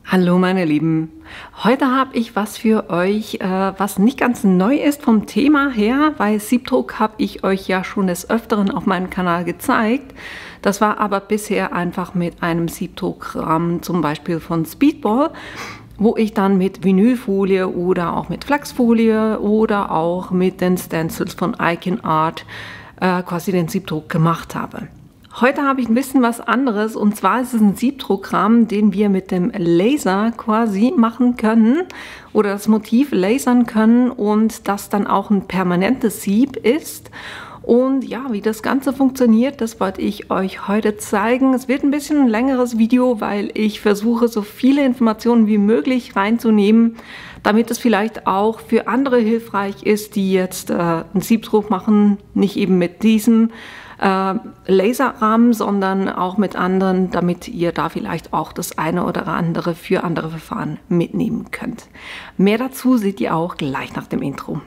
Hallo meine Lieben, heute habe ich was für euch, was nicht ganz neu ist vom Thema her, weil Siebdruck habe ich euch ja schon des Öfteren auf meinem Kanal gezeigt. Das war aber bisher einfach mit einem Siebdruckrahmen, zum Beispiel von Speedball, wo ich dann mit Vinylfolie oder auch mit Flexfolie oder auch mit den Stencils von Icon Art quasi den Siebdruck gemacht habe. Heute habe ich ein bisschen was anderes, und zwar ist es ein Siebdruckrahmen, den wir mit dem Laser quasi machen können oder das Motiv lasern können und das dann auch ein permanentes Sieb ist. Und ja, wie das Ganze funktioniert, das wollte ich euch heute zeigen. Es wird ein bisschen ein längeres Video, weil ich versuche, so viele Informationen wie möglich reinzunehmen, damit es vielleicht auch für andere hilfreich ist, die jetzt einen Siebdruck machen, nicht eben mit diesem Laserrahmen, sondern auch mit anderen, damit ihr da vielleicht auch das eine oder andere für andere Verfahren mitnehmen könnt. Mehr dazu seht ihr auch gleich nach dem Intro.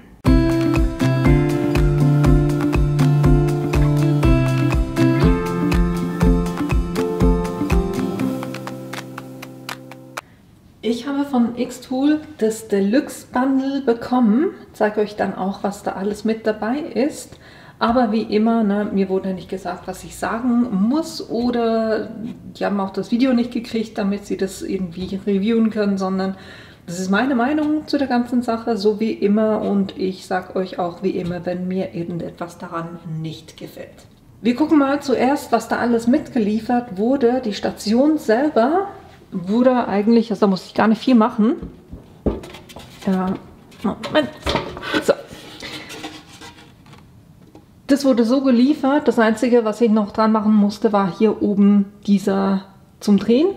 Ich habe von Xtool das Deluxe Bundle bekommen. Ich zeige euch dann auch, was da alles mit dabei ist. Aber wie immer, mir wurde nicht gesagt, was ich sagen muss, oder die haben auch das Video nicht gekriegt, damit sie das irgendwie reviewen können, sondern das ist meine Meinung zu der ganzen Sache, so wie immer, und ich sage euch auch wie immer, wenn mir irgendetwas daran nicht gefällt. Wir gucken mal zuerst, was da alles mitgeliefert wurde. Die Station selber wurde eigentlich, also da muss ich gar nicht viel machen. Moment. So. Das wurde so geliefert. Das Einzige, was ich noch dran machen musste, war hier oben dieser zum Drehen.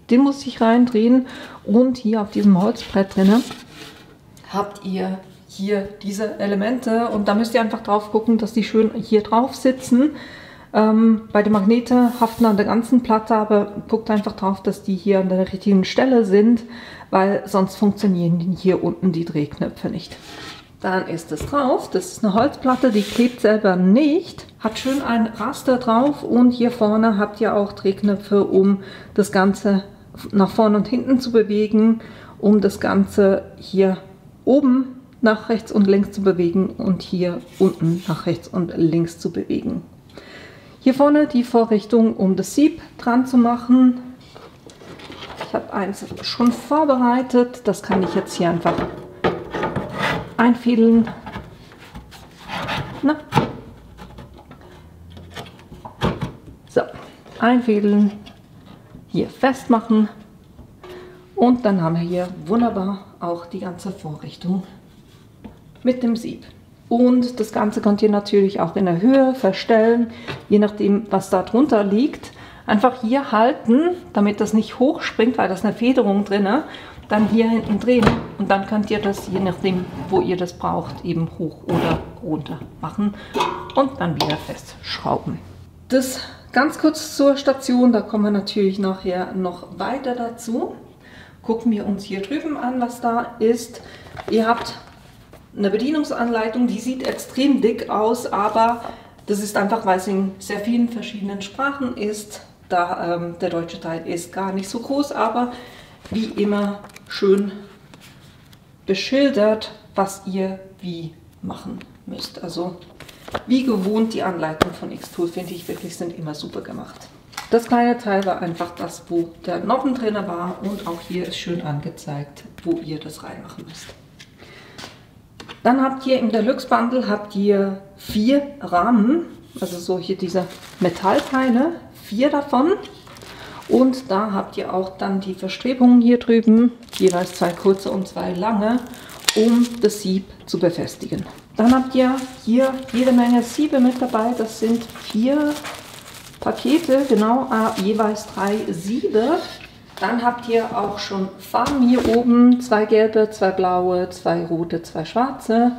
Den musste ich reindrehen. Und hier auf diesem Holzbrett drin habt ihr hier diese Elemente. Und da müsst ihr einfach drauf gucken, dass die schön hier drauf sitzen. Bei den Magneten haften an der ganzen Platte, aber guckt einfach drauf, dass die hier an der richtigen Stelle sind, weil sonst funktionieren hier unten die Drehknöpfe nicht. Dann ist es drauf. Das ist eine Holzplatte, die klebt selber nicht. Hat schön ein Raster drauf, und hier vorne habt ihr auch Drehknöpfe, um das Ganze nach vorne und hinten zu bewegen, um das Ganze hier oben nach rechts und links zu bewegen und hier unten nach rechts und links zu bewegen. Hier vorne die Vorrichtung, um das Sieb dran zu machen. Ich habe eins schon vorbereitet. Das kann ich jetzt hier einfach einfädeln. So, einfädeln, hier festmachen, und dann haben wir hier wunderbar auch die ganze Vorrichtung mit dem Sieb. Und das Ganze könnt ihr natürlich auch in der Höhe verstellen, je nachdem, was da drunter liegt. Einfach hier halten, damit das nicht hochspringt, weil da ist eine Federung drin. Dann hier hinten drehen, und dann könnt ihr das, je nachdem, wo ihr das braucht, eben hoch oder runter machen und dann wieder festschrauben. Das ganz kurz zur Station, da kommen wir natürlich nachher noch weiter dazu. Gucken wir uns hier drüben an, was da ist. Ihr habt eine Bedienungsanleitung, die sieht extrem dick aus, aber das ist einfach, weil es in sehr vielen verschiedenen Sprachen ist. Der deutsche Teil ist gar nicht so groß, aber wie immer schön beschildert, was ihr wie machen müsst. Also wie gewohnt, die Anleitung von Xtool, finde ich wirklich, sind immer super gemacht. Das kleine Teil war einfach das, wo der Noppen drin war, und auch hier ist schön angezeigt, wo ihr das reinmachen müsst. Dann habt ihr im Deluxe Bundle 4 Rahmen, also solche dieser Metallteile, 4 davon. Und da habt ihr auch dann die Verstrebungen hier drüben, jeweils 2 kurze und 2 lange, um das Sieb zu befestigen. Dann habt ihr hier jede Menge Siebe mit dabei. Das sind 4 Pakete, genau, jeweils 3 Siebe. Dann habt ihr auch schon Farben hier oben, 2 gelbe, 2 blaue, 2 rote, 2 schwarze.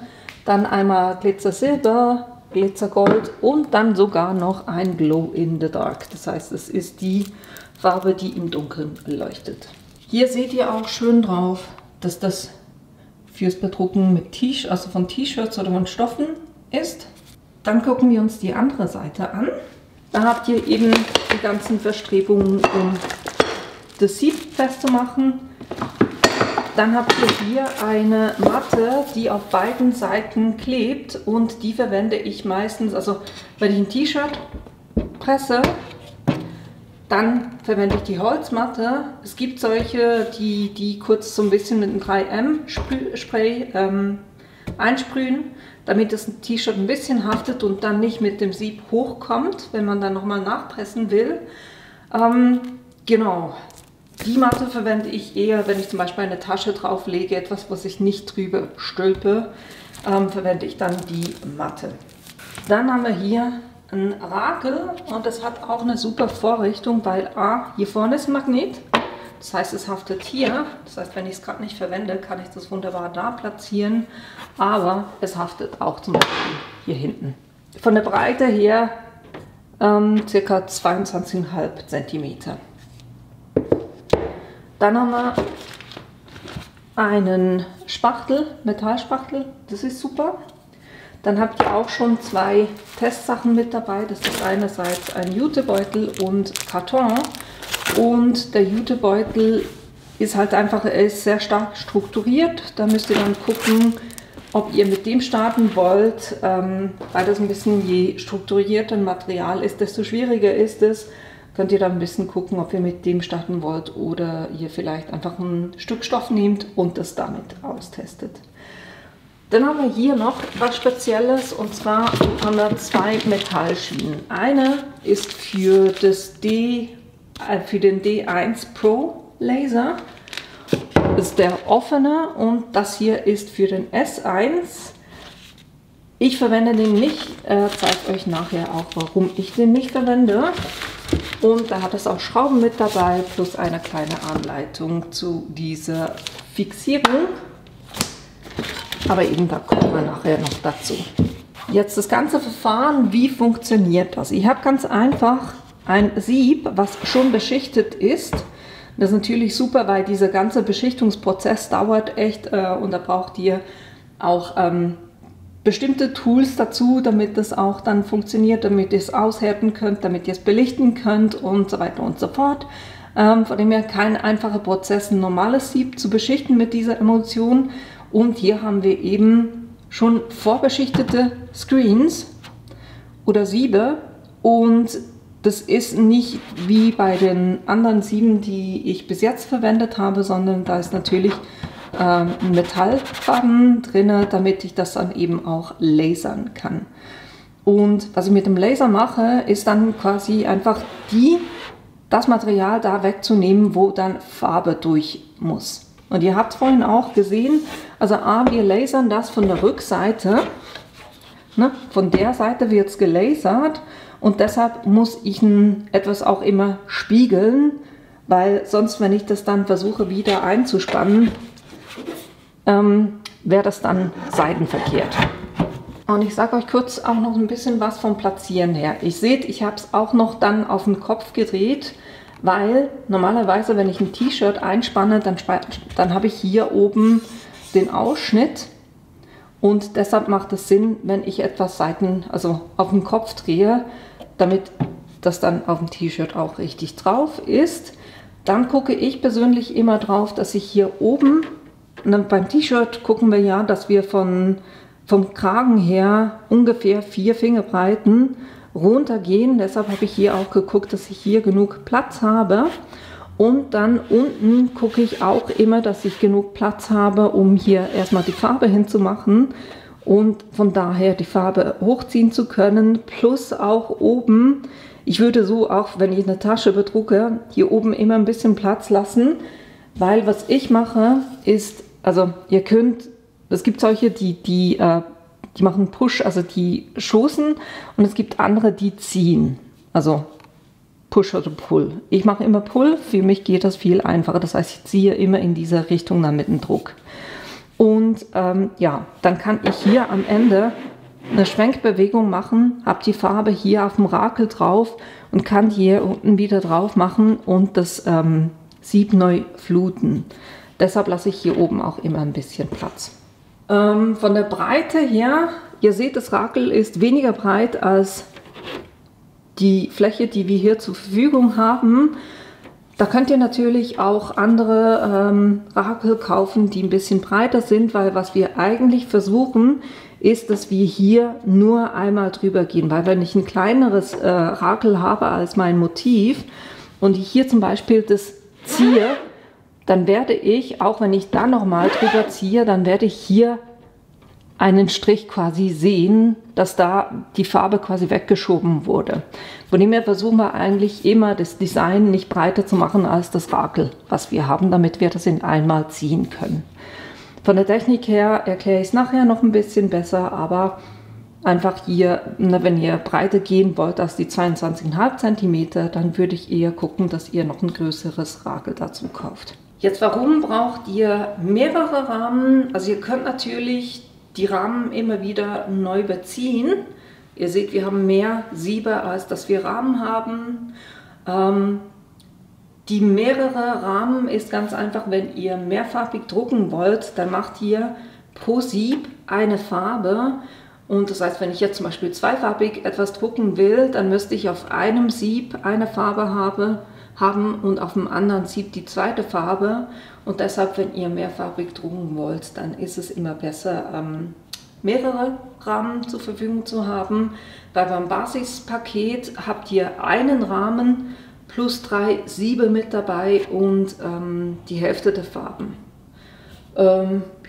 Dann einmal Glitzer Silber, Glitzer Gold und dann sogar noch ein Glow in the Dark. Das heißt, es ist die Farbe, die im Dunkeln leuchtet. Hier seht ihr auch schön drauf, dass das fürs Bedrucken mit also von T-Shirts oder von Stoffen ist. Dann gucken wir uns die andere Seite an. Da habt ihr eben die ganzen Verstrebungen, um das Sieb festzumachen. Dann habt ihr hier eine Matte, die auf beiden Seiten klebt und die verwende ich meistens, also wenn ich ein T-Shirt presse, dann verwende ich die Holzmatte. Es gibt solche, die kurz so ein bisschen mit einem 3M-Spray einsprühen, damit das T-Shirt ein bisschen haftet und dann nicht mit dem Sieb hochkommt, wenn man dann nochmal nachpressen will. Genau. Die Matte verwende ich eher, wenn ich zum Beispiel eine Tasche drauflege, etwas, was ich nicht drüber stülpe, verwende ich dann die Matte. Dann haben wir hier ein Rakel und das hat auch eine super Vorrichtung, weil hier vorne ist ein Magnet, das heißt es haftet hier, das heißt wenn ich es gerade nicht verwende, kann ich das wunderbar da platzieren, aber es haftet auch zum Beispiel hier hinten. Von der Breite her ca. 22,5 cm. Dann haben wir einen Spachtel, Metallspachtel, das ist super. Dann habt ihr auch schon zwei Testsachen mit dabei. Das ist einerseits ein Jutebeutel und Karton. Und der Jutebeutel ist halt einfach, er ist sehr stark strukturiert. Da müsst ihr dann gucken, ob ihr mit dem starten wollt, weil das ein bisschen, je strukturierter ein Material ist, desto schwieriger ist es. Könnt ihr dann ein bisschen gucken, ob ihr mit dem starten wollt oder ihr vielleicht einfach ein Stück Stoff nehmt und das damit austestet. Dann haben wir hier noch was Spezielles und zwar haben wir zwei Metallschienen. Eine ist für den D1 Pro Laser, das ist der offene und das hier ist für den S1. Ich verwende den nicht, zeige euch nachher auch, warum ich den nicht verwende. Und da hat es auch Schrauben mit dabei, plus eine kleine Anleitung zu dieser Fixierung. Aber eben da kommen wir nachher noch dazu. Jetzt das ganze Verfahren, wie funktioniert das? Ich habe ganz einfach ein Sieb, was schon beschichtet ist. Das ist natürlich super, weil dieser ganze Beschichtungsprozess dauert echt und da braucht ihr auch bestimmte Tools dazu, damit das auch dann funktioniert, damit ihr es aushärten könnt, damit ihr es belichten könnt und so weiter und so fort. Von dem her kein einfacher Prozess, ein normales Sieb zu beschichten mit dieser Emulsion. Und hier haben wir eben schon vorbeschichtete Screens oder Siebe und das ist nicht wie bei den anderen Sieben, die ich bis jetzt verwendet habe, sondern da ist natürlich ein Metallfaden drin, damit ich das dann eben auch lasern kann. Und was ich mit dem Laser mache, ist dann quasi einfach das Material da wegzunehmen, wo dann Farbe durch muss. Und ihr habt vorhin auch gesehen, also wir lasern das von der Rückseite, ne? Von der Seite wird es gelasert und deshalb muss ich etwas auch immer spiegeln, weil sonst, wenn ich das dann versuche wieder einzuspannen, wäre das dann seitenverkehrt. Und ich sage euch kurz auch noch ein bisschen was vom Platzieren her. Ihr seht, ich habe es auch noch dann auf den Kopf gedreht, weil normalerweise, wenn ich ein T-Shirt einspanne, dann habe ich hier oben den Ausschnitt und deshalb macht es Sinn, wenn ich etwas also auf den Kopf drehe, damit das dann auf dem T-Shirt auch richtig drauf ist. Dann gucke ich persönlich immer drauf, dass ich hier oben, beim T-Shirt gucken wir ja, dass wir vom Kragen her ungefähr 4 Fingerbreiten runtergehen. Deshalb habe ich hier auch geguckt, dass ich hier genug Platz habe. Und dann unten gucke ich auch immer, dass ich genug Platz habe, um hier erstmal die Farbe hinzumachen und von daher die Farbe hochziehen zu können. Plus auch oben, ich würde so auch, wenn ich eine Tasche bedrucke, hier oben immer ein bisschen Platz lassen, weil was ich mache ist, also ihr könnt, es gibt solche, die machen Push, also die stoßen und es gibt andere, die ziehen, also Push oder Pull. Ich mache immer Pull, für mich geht das viel einfacher, das heißt, ich ziehe immer in diese Richtung dann mit dem Druck. Und ja, dann kann ich hier am Ende eine Schwenkbewegung machen, habe die Farbe hier auf dem Rakel drauf und kann hier unten wieder drauf machen und das Sieb neu fluten. Deshalb lasse ich hier oben auch immer ein bisschen Platz. Von der Breite her, ihr seht, das Rakel ist weniger breit als die Fläche, die wir hier zur Verfügung haben. Da könnt ihr natürlich auch andere Rakel kaufen, die ein bisschen breiter sind, weil was wir eigentlich versuchen, ist, dass wir hier nur einmal drüber gehen. Weil wenn ich ein kleineres Rakel habe als mein Motiv und ich hier zum Beispiel das ziehe, dann werde ich, auch wenn ich da nochmal drüber ziehe, dann werde ich hier einen Strich quasi sehen, dass da die Farbe quasi weggeschoben wurde. Von dem her versuchen wir eigentlich immer, das Design nicht breiter zu machen als das Rakel, was wir haben, damit wir das in einmal ziehen können. Von der Technik her erkläre ich es nachher noch ein bisschen besser, aber einfach hier, wenn ihr breiter gehen wollt als die 22,5 cm, dann würde ich eher gucken, dass ihr noch ein größeres Rakel dazu kauft. Jetzt, warum braucht ihr mehrere Rahmen? Also ihr könnt natürlich die Rahmen immer wieder neu beziehen. Ihr seht, wir haben mehr Siebe, als dass wir Rahmen haben. Die mehrere Rahmen ist ganz einfach, wenn ihr mehrfarbig drucken wollt, dann macht ihr pro Sieb eine Farbe. Und das heißt, wenn ich jetzt zum Beispiel zweifarbig etwas drucken will, dann müsste ich auf einem Sieb eine Farbe haben und auf dem anderen Sieb die zweite Farbe. Und deshalb, wenn ihr mehrfarbig drucken wollt, dann ist es immer besser, mehrere Rahmen zur Verfügung zu haben. Weil beim Basispaket habt ihr einen Rahmen plus 3 Siebe mit dabei und die Hälfte der Farben.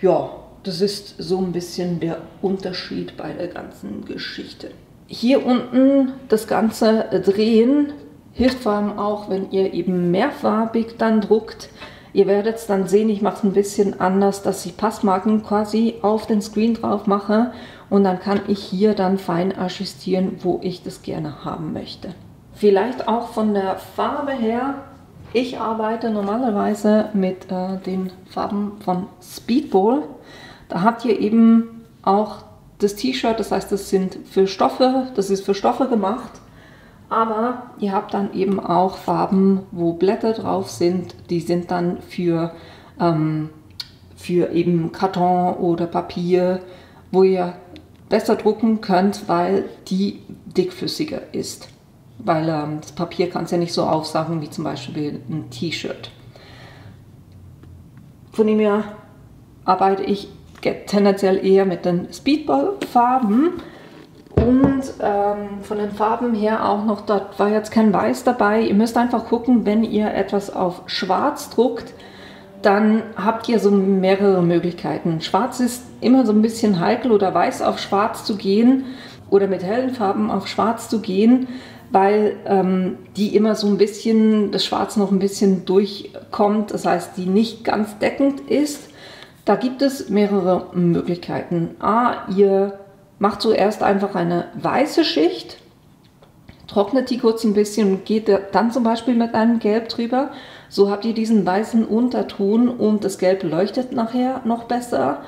Ja, das ist so ein bisschen der Unterschied bei der ganzen Geschichte. Hier unten das Ganze drehen hilft vor allem auch, wenn ihr eben mehrfarbig dann druckt. Ihr werdet es dann sehen, ich mache es ein bisschen anders, dass ich Passmarken quasi auf den Screen drauf mache und dann kann ich hier dann fein ajustieren, wo ich das gerne haben möchte. Vielleicht auch von der Farbe her, ich arbeite normalerweise mit den Farben von Speedball. Da habt ihr eben auch das T-Shirt, das heißt, das ist für Stoffe gemacht. Aber ihr habt dann eben auch Farben, wo Blätter drauf sind, die sind dann für eben Karton oder Papier, wo ihr besser drucken könnt, weil die dickflüssiger ist. Weil das Papier kann es ja nicht so aufsaugen wie zum Beispiel ein T-Shirt. Von dem her arbeite ich tendenziell eher mit den Speedball-Farben. Und von den Farben her auch noch, dort war jetzt kein Weiß dabei. Ihr müsst einfach gucken, wenn ihr etwas auf Schwarz druckt, dann habt ihr so mehrere Möglichkeiten. Schwarz ist immer so ein bisschen heikel oder Weiß auf Schwarz zu gehen oder mit hellen Farben auf Schwarz zu gehen, weil die immer so ein bisschen, das Schwarz noch ein bisschen durchkommt, das heißt, die nicht ganz deckend ist. Da gibt es mehrere Möglichkeiten. Ihr macht zuerst einfach eine weiße Schicht, trocknet die kurz ein bisschen und geht dann zum Beispiel mit einem Gelb drüber. So habt ihr diesen weißen Unterton und das Gelb leuchtet nachher noch besser.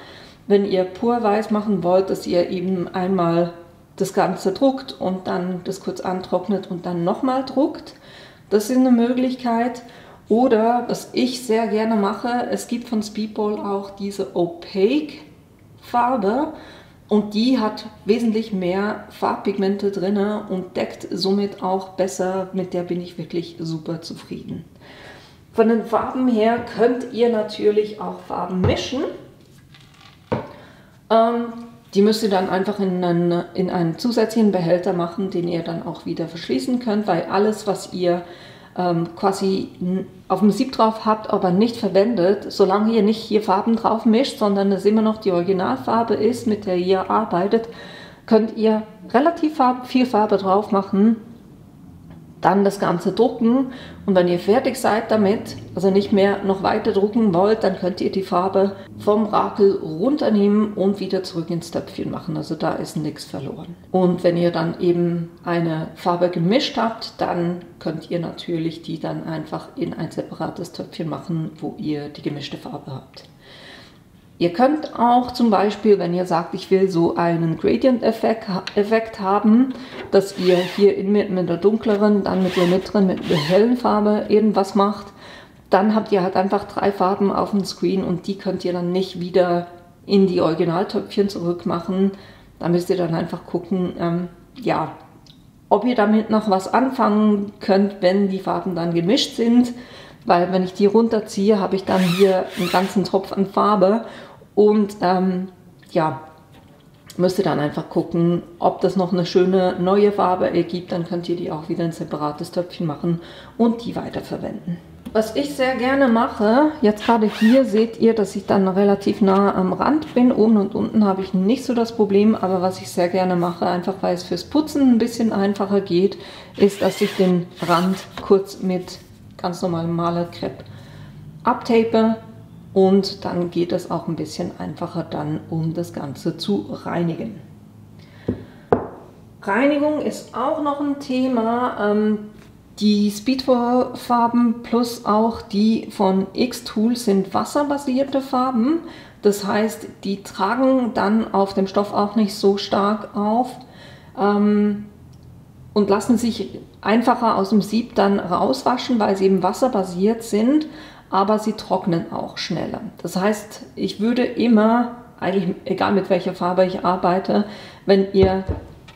Wenn ihr pur weiß machen wollt, dass ihr eben einmal das Ganze druckt und dann das kurz antrocknet und dann nochmal druckt, das ist eine Möglichkeit. Oder, was ich sehr gerne mache, es gibt von Speedball auch diese Opaque Farbe. Und die hat wesentlich mehr Farbpigmente drin und deckt somit auch besser. Mit der bin ich wirklich super zufrieden. Von den Farben her könnt ihr natürlich auch Farben mischen. Die müsst ihr dann einfach in einen zusätzlichen Behälter machen, den ihr dann auch wieder verschließen könnt, weil alles, was ihr quasi auf dem Sieb drauf habt, aber nicht verwendet, solange ihr nicht hier Farben drauf mischt, sondern es immer noch die Originalfarbe ist, mit der ihr arbeitet, könnt ihr relativ viel Farbe drauf machen, dann das Ganze drucken und wenn ihr fertig seid damit, also nicht mehr noch weiter drucken wollt, dann könnt ihr die Farbe vom Rakel runternehmen und wieder zurück ins Töpfchen machen, also da ist nichts verloren. Und wenn ihr dann eben eine Farbe gemischt habt, dann könnt ihr natürlich die dann einfach in ein separates Töpfchen machen, wo ihr die gemischte Farbe habt. Ihr könnt auch zum Beispiel, wenn ihr sagt, ich will so einen Gradient-Effekt haben, dass ihr hier mit der dunkleren, dann mit der mittleren, mit der hellen Farbe irgendwas macht, dann habt ihr halt einfach 3 Farben auf dem Screen und die könnt ihr dann nicht wieder in die Originaltöpfchen zurückmachen. Da müsst ihr dann einfach gucken, ja, ob ihr damit noch was anfangen könnt, wenn die Farben dann gemischt sind. weil wenn ich die runterziehe, habe ich dann hier einen ganzen Tropf an Farbe und ja, müsst ihr dann einfach gucken, ob das noch eine schöne neue Farbe ergibt, dann könnt ihr die auch wieder in ein separates Töpfchen machen und die weiterverwenden. Was ich sehr gerne mache, jetzt gerade hier seht ihr, dass ich dann relativ nah am Rand bin. Oben und unten habe ich nicht so das Problem, aber was ich sehr gerne mache, einfach weil es fürs Putzen ein bisschen einfacher geht, ist, dass ich den Rand kurz mit ganz normalem Malerkrepp abtape und dann geht es auch ein bisschen einfacher dann, um das Ganze zu reinigen. Reinigung ist auch noch ein Thema. Die Speedfall-Farben plus auch die von Xtool sind wasserbasierte Farben. Das heißt, die tragen dann auf dem Stoff auch nicht so stark auf und lassen sich einfacher aus dem Sieb dann rauswaschen, weil sie eben wasserbasiert sind, aber sie trocknen auch schneller. Das heißt, ich würde immer, eigentlich egal mit welcher Farbe ich arbeite, wenn ihr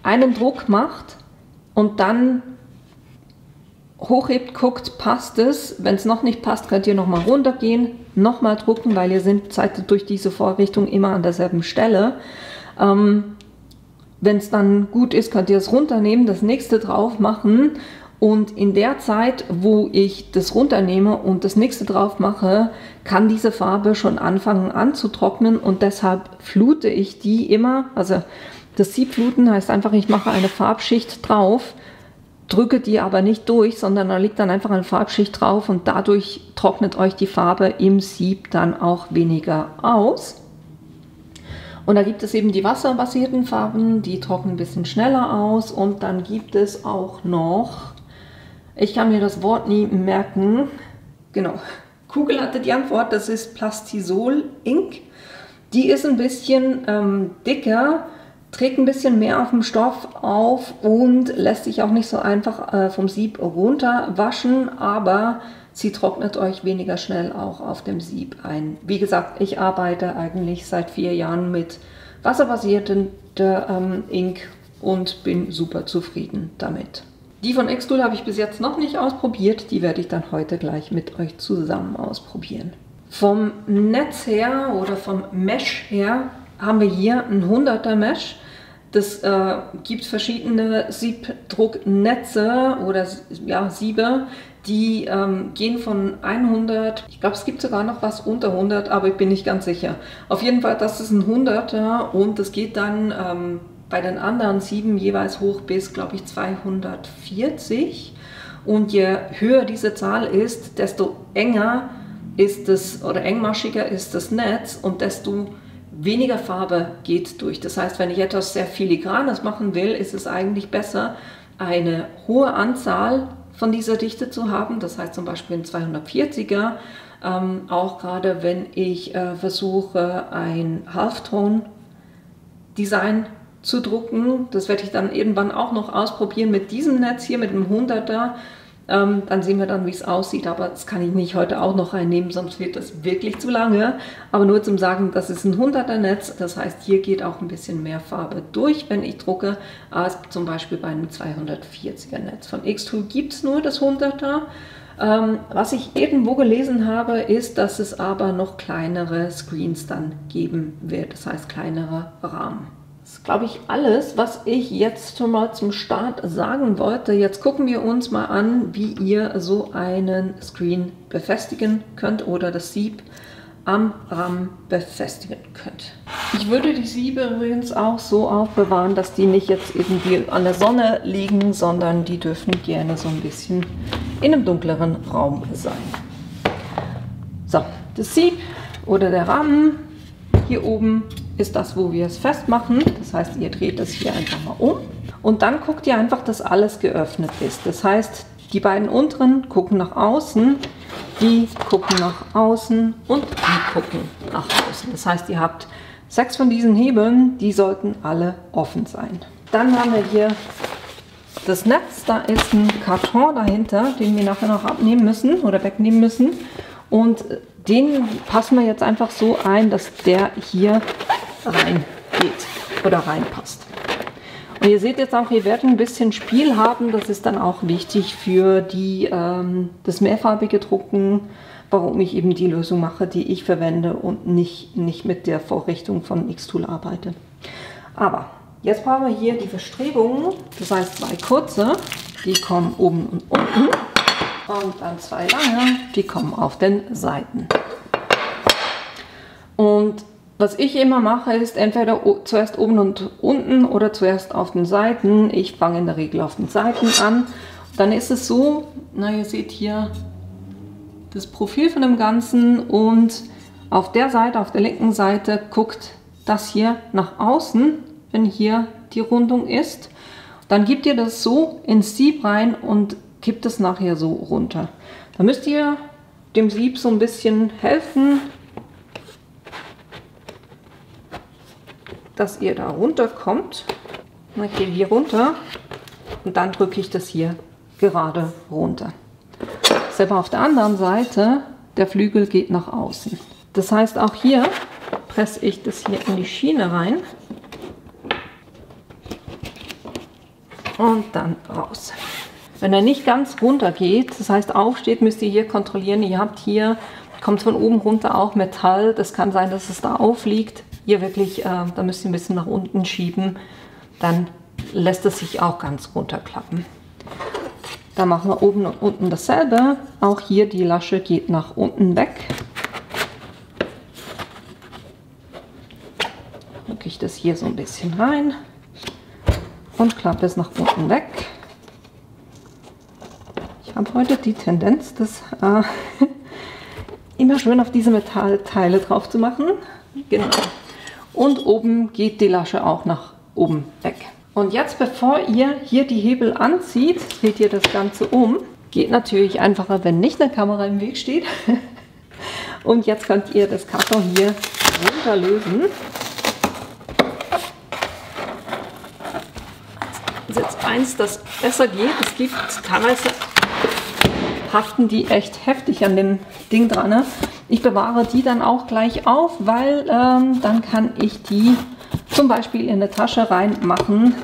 einen Druck macht und dann hochhebt, guckt, passt es. Wenn es noch nicht passt, könnt ihr nochmal runtergehen, nochmal drucken, weil ihr seid durch diese Vorrichtung immer an derselben Stelle. Wenn es dann gut ist, könnt ihr es runternehmen, das nächste drauf machen und in der Zeit, wo ich das runternehme und das nächste drauf mache, kann diese Farbe schon anfangen anzutrocknen und deshalb flute ich die immer. Also das Siebfluten heißt einfach, ich mache eine Farbschicht drauf, drücke die aber nicht durch, sondern da liegt dann einfach eine Farbschicht drauf und dadurch trocknet euch die Farbe im Sieb dann auch weniger aus. Und da gibt es eben die wasserbasierten Farben, die trocknen ein bisschen schneller aus und dann gibt es auch noch, ich kann mir das Wort nie merken, genau, Kugel hatte die Antwort, das ist Plastisol Ink. Die ist ein bisschen dicker, trägt ein bisschen mehr auf dem Stoff auf und lässt sich auch nicht so einfach vom Sieb runterwaschen, aber sie trocknet euch weniger schnell auch auf dem Sieb ein. Wie gesagt, ich arbeite eigentlich seit 4 Jahren mit wasserbasierten Ink und bin super zufrieden damit. Die von Xtool habe ich bis jetzt noch nicht ausprobiert, die werde ich dann heute gleich mit euch zusammen ausprobieren. Vom Netz her oder vom Mesh her haben wir hier ein 100er Mesh. Das gibt verschiedene Siebdrucknetze oder ja, Siebe, die gehen von 100, ich glaube es gibt sogar noch was unter 100, aber ich bin nicht ganz sicher. Auf jeden Fall, das ist ein 100er und das geht dann bei den anderen Sieben jeweils hoch bis, glaube ich, 240. Und je höher diese Zahl ist, desto enger ist es oder engmaschiger ist das Netz und desto weniger Farbe geht durch. Das heißt, wenn ich etwas sehr Filigranes machen will, ist es eigentlich besser, eine hohe Anzahl von dieser Dichte zu haben. Das heißt zum Beispiel ein 240er, auch gerade wenn ich versuche, ein Halfton-Design zu drucken. Das werde ich dann irgendwann auch noch ausprobieren mit diesem Netz hier, mit dem 100er. Dann sehen wir dann, wie es aussieht, aber das kann ich nicht heute auch noch reinnehmen, sonst wird das wirklich zu lange. Aber nur zum Sagen, das ist ein 100er Netz, das heißt, hier geht auch ein bisschen mehr Farbe durch, wenn ich drucke, als zum Beispiel bei einem 240er Netz. Von Xtool gibt es nur das 100er. Was ich irgendwo gelesen habe, ist, dass es aber noch kleinere Screens dann geben wird, das heißt kleinere Rahmen. Das ist, glaube ich, alles, was ich jetzt schon mal zum Start sagen wollte. Jetzt gucken wir uns mal an, wie ihr so einen Screen befestigen könnt oder das Sieb am Rahmen befestigen könnt. Ich würde die Siebe übrigens auch so aufbewahren, dass die nicht jetzt irgendwie an der Sonne liegen, sondern die dürfen gerne so ein bisschen in einem dunkleren Raum sein. So, das Sieb oder der Rahmen hier oben ist das, wo wir es festmachen. Das heißt, ihr dreht das hier einfach mal um und dann guckt ihr einfach, dass alles geöffnet ist. Das heißt, die beiden unteren gucken nach außen, die gucken nach außen und die gucken nach außen. Das heißt, ihr habt 6 von diesen Hebeln, die sollten alle offen sein. Dann haben wir hier das Netz, da ist ein Karton dahinter, den wir nachher noch abnehmen müssen oder wegnehmen müssen. Und den passen wir jetzt einfach so ein, dass der hier reingeht oder reinpasst. Ihr seht jetzt auch, ihr werdet ein bisschen Spiel haben. Das ist dann auch wichtig für das mehrfarbige Drucken, warum ich eben die Lösung mache, die ich verwende und nicht mit der Vorrichtung von Xtool arbeite. Aber jetzt brauchen wir hier die Verstrebungen, das heißt 2 kurze, die kommen oben und unten und dann 2 lange, die kommen auf den Seiten. Und was ich immer mache, ist entweder zuerst oben und unten oder zuerst auf den Seiten. Ich fange in der Regel auf den Seiten an. Dann ist es so, na, ihr seht hier das Profil von dem Ganzen und auf der Seite, auf der linken Seite, guckt das hier nach außen, wenn hier die Rundung ist. Dann gebt ihr das so ins Sieb rein und kippt es nachher so runter. Da müsst ihr dem Sieb so ein bisschen helfen, dass ihr da runterkommt. Dann geht hier runter und dann drücke ich das hier gerade runter. Selber auf der anderen Seite, der Flügel geht nach außen. Das heißt, auch hier presse ich das hier in die Schiene rein und dann raus. Wenn er nicht ganz runter geht, das heißt aufsteht, müsst ihr hier kontrollieren. Ihr habt hier, kommt von oben runter auch Metall. Das kann sein, dass es da aufliegt. Hier wirklich, da müsst ihr ein bisschen nach unten schieben, dann lässt es sich auch ganz runterklappen. Da machen wir oben und unten dasselbe. Auch hier die Lasche geht nach unten weg. Drücke ich das hier so ein bisschen rein und klappe es nach unten weg. Ich habe heute die Tendenz, das immer schön auf diese Metallteile drauf zu machen. Genau. Und oben geht die Lasche auch nach oben weg. Und jetzt, bevor ihr hier die Hebel anzieht, dreht ihr das Ganze um. Geht natürlich einfacher, wenn nicht eine Kamera im Weg steht. Und jetzt könnt ihr das Karton hier runterlösen. Das ist jetzt eins, das besser geht. Es gibt teilweise haften die echt heftig an dem Ding dran. Ich bewahre die dann auch gleich auf, weil dann kann ich die zum Beispiel in eine Tasche reinmachen,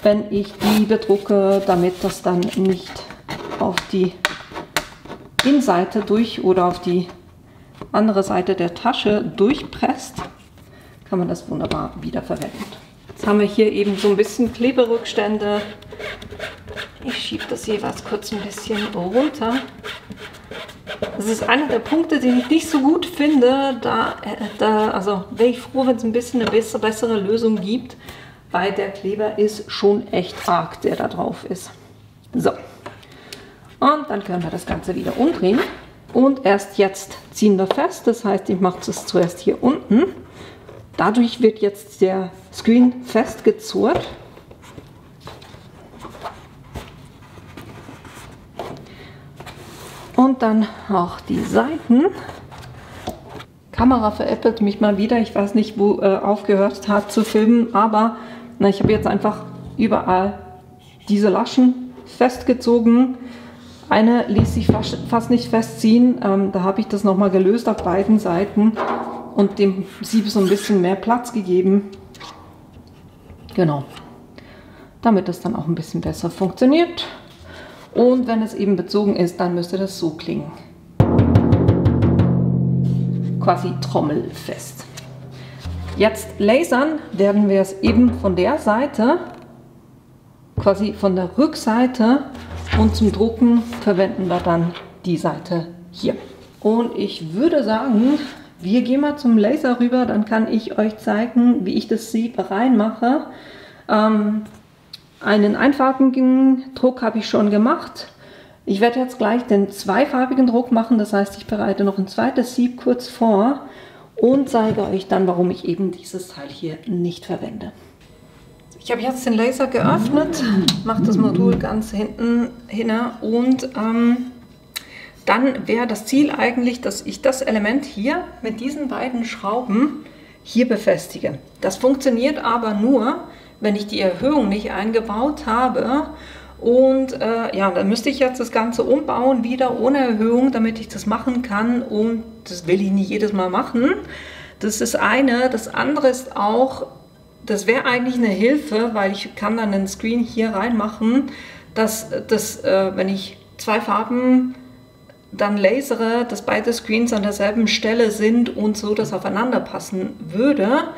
wenn ich die bedrucke, damit das dann nicht auf die Innenseite durch oder auf die andere Seite der Tasche durchpresst, kann man das wunderbar wiederverwenden. Jetzt haben wir hier eben so ein bisschen Kleberückstände. Ich schiebe das jeweils kurz ein bisschen runter. Das ist einer der Punkte, den ich nicht so gut finde. Also wäre ich froh, wenn es ein bisschen eine bessere Lösung gibt, weil der Kleber ist schon echt arg, der da drauf ist. So, und dann können wir das Ganze wieder umdrehen. Und erst jetzt ziehen wir fest, das heißt, ich mache das zuerst hier unten. Dadurch wird jetzt der Screen festgezurrt. Und dann auch die Seiten. Kamera veräppelt mich mal wieder. Ich weiß nicht, wo aufgehört hat zu filmen, aber na, ich habe jetzt einfach überall diese Laschen festgezogen. Eine ließ sich fast nicht festziehen. Da habe ich das nochmal gelöst auf beiden Seiten und dem Sieb so ein bisschen mehr Platz gegeben. Genau. Damit es dann auch ein bisschen besser funktioniert. Und wenn es eben bezogen ist, dann müsste das so klingen. Quasi trommelfest. Jetzt lasern werden wir es eben von der Seite, quasi von der Rückseite, und zum Drucken verwenden wir dann die Seite hier. Und ich würde sagen, wir gehen mal zum Laser rüber, dann kann ich euch zeigen, wie ich das Sieb reinmache. Einen einfarbigen Druck habe ich schon gemacht. Ich werde jetzt gleich den zweifarbigen Druck machen, das heißt, ich bereite noch ein zweites Sieb kurz vor und zeige euch dann, warum ich eben dieses Teil hier nicht verwende. Ich habe jetzt den Laser geöffnet, mache das Modul ganz hinten hin und dann wäre das Ziel eigentlich, dass ich das Element hier mit diesen beiden Schrauben hier befestige. Das funktioniert aber nur, wenn ich die Erhöhung nicht eingebaut habe. Und ja, dann müsste ich jetzt das Ganze umbauen, wieder ohne Erhöhung, damit ich das machen kann. Und das will ich nicht jedes Mal machen. Das ist eine. Das andere ist auch, das wäre eigentlich eine Hilfe, weil ich kann dann einen Screen hier reinmachen, dass wenn ich zwei Farben dann lasere, dass beide Screens an derselben Stelle sind und so das aufeinander passen würde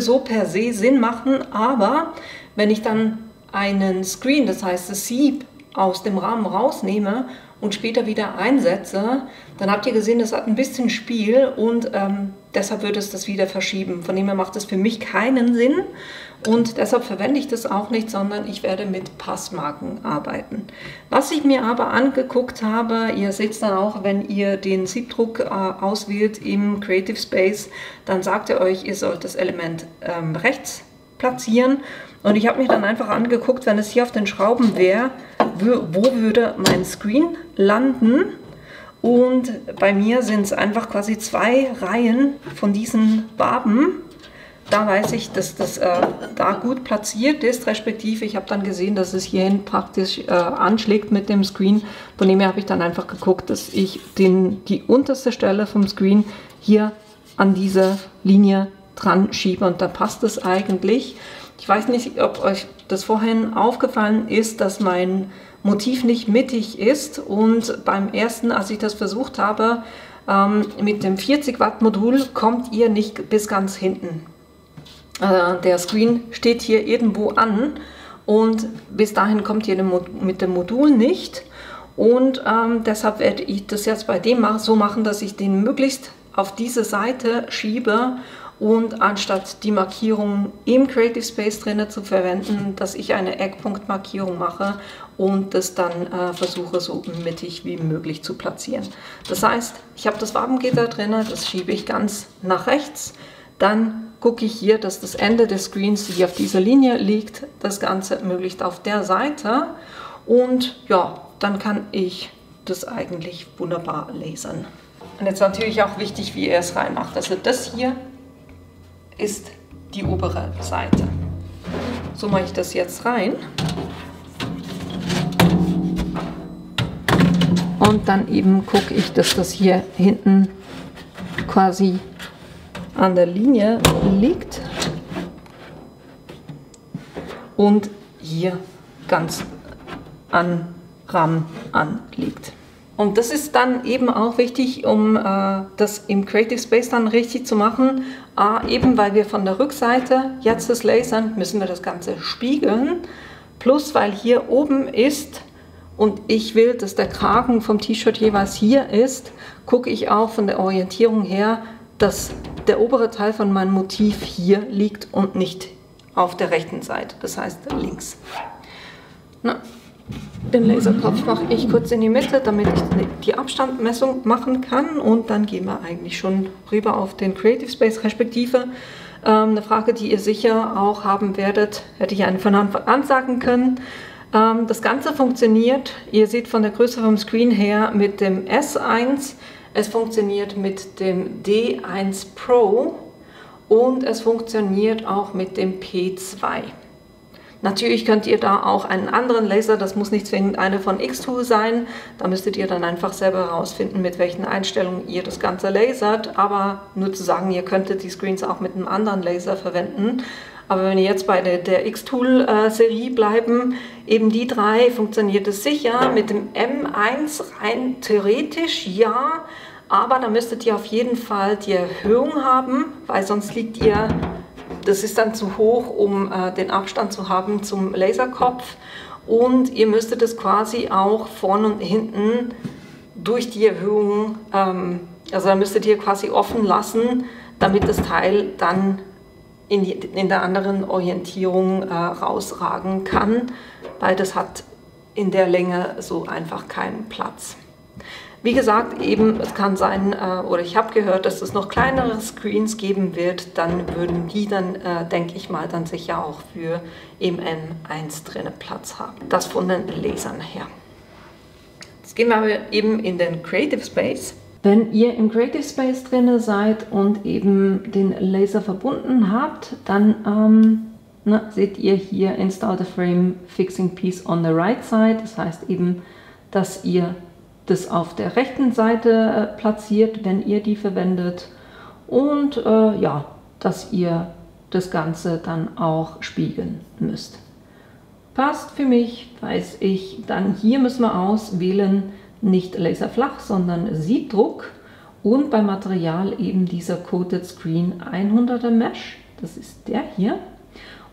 so per se Sinn machen, aber wenn ich dann einen Screen, das heißt das Sieb, aus dem Rahmen rausnehme und später wieder einsetze, dann habt ihr gesehen, das hat ein bisschen Spiel und deshalb würde es das wieder verschieben. Von dem her macht es für mich keinen Sinn und deshalb verwende ich das auch nicht, sondern ich werde mit Passmarken arbeiten. Was ich mir aber angeguckt habe, ihr seht es dann auch, wenn ihr den Siebdruck auswählt im Creative Space, dann sagt er euch, ihr sollt das Element rechts platzieren. Und ich habe mir dann einfach angeguckt, wenn es hier auf den Schrauben wäre, wo würde mein Screen landen? Und bei mir sind es einfach quasi 2 Reihen von diesen Waben. Da weiß ich, dass das da gut platziert ist, respektive ich habe dann gesehen, dass es hierhin praktisch anschlägt mit dem Screen. Von dem her habe ich dann einfach geguckt, dass ich die unterste Stelle vom Screen hier an diese Linie dran schiebe und da passt es eigentlich. Ich weiß nicht, ob euch das vorhin aufgefallen ist, dass mein Motiv nicht mittig ist und beim ersten, als ich das versucht habe, mit dem 40 Watt Modul kommt ihr nicht bis ganz hinten. Der Screen steht hier irgendwo an und bis dahin kommt ihr mit dem Modul nicht und deshalb werde ich das jetzt bei dem so machen, dass ich den möglichst auf diese Seite schiebe und anstatt die Markierung im Creative Space drinne zu verwenden, dass ich eine Eckpunktmarkierung mache und das dann versuche so mittig wie möglich zu platzieren. Das heißt, ich habe das Wabengitter drinne, das schiebe ich ganz nach rechts, dann gucke ich hier, dass das Ende des Screens hier auf dieser Linie liegt, das Ganze möglichst auf der Seite und ja, dann kann ich das eigentlich wunderbar lasern. Und jetzt natürlich auch wichtig, wie ihr es reinmacht. Also das hier ist die obere Seite. So mache ich das jetzt rein. Und dann eben gucke ich, dass das hier hinten quasi an der Linie liegt und hier ganz an Rahmen anliegt. Und das ist dann eben auch wichtig, um das im Creative Space dann richtig zu machen. Eben weil wir von der Rückseite jetzt das lasern, müssen wir das Ganze spiegeln. Plus weil hier oben ist und ich will, dass der Kragen vom T-Shirt jeweils hier ist, gucke ich auch von der Orientierung her, dass der obere Teil von meinem Motiv hier liegt und nicht auf der rechten Seite, das heißt links. Na, den Laserkopf mache ich kurz in die Mitte, damit ich die Abstandmessung machen kann und dann gehen wir eigentlich schon rüber auf den Creative Space, respektive eine Frage, die ihr sicher auch haben werdet, hätte ich eine von Anfang an sagen können. Das Ganze funktioniert, ihr seht von der Größe vom Screen her mit dem S1, es funktioniert mit dem D1 Pro und es funktioniert auch mit dem P2. Natürlich könnt ihr da auch einen anderen Laser, das muss nicht zwingend eine von Xtool sein, da müsstet ihr dann einfach selber herausfinden, mit welchen Einstellungen ihr das Ganze lasert, aber nur zu sagen, ihr könntet die Screens auch mit einem anderen Laser verwenden. Aber wenn wir jetzt bei der Xtool-Serie bleiben, eben die 3 funktioniert es sicher, mit dem M1 rein theoretisch ja, aber da müsstet ihr auf jeden Fall die Erhöhung haben, weil sonst liegt ihr... Das ist dann zu hoch, um den Abstand zu haben zum Laserkopf und ihr müsstet es quasi auch vorne und hinten durch die Erhöhung, also da müsstet ihr quasi offen lassen, damit das Teil dann in der anderen Orientierung rausragen kann, weil das hat in der Länge so einfach keinen Platz. Wie gesagt, eben, es kann sein, oder ich habe gehört, dass es noch kleinere Screens geben wird, dann würden die dann, denke ich mal, dann sicher auch für im M1 drinne Platz haben. Das von den Lasern her. Jetzt gehen wir aber eben in den Creative Space. Wenn ihr im Creative Space drinne seid und eben den Laser verbunden habt, dann seht ihr hier Install the Frame Fixing Piece on the right side. Das heißt eben, dass ihr das auf der rechten Seite platziert, wenn ihr die verwendet und ja, dass ihr das Ganze dann auch spiegeln müsst. Passt für mich, weiß ich. Dann hier müssen wir auswählen, nicht laserflach, sondern Siebdruck. Und beim Material eben dieser Coated Screen 100er Mesh. Das ist der hier.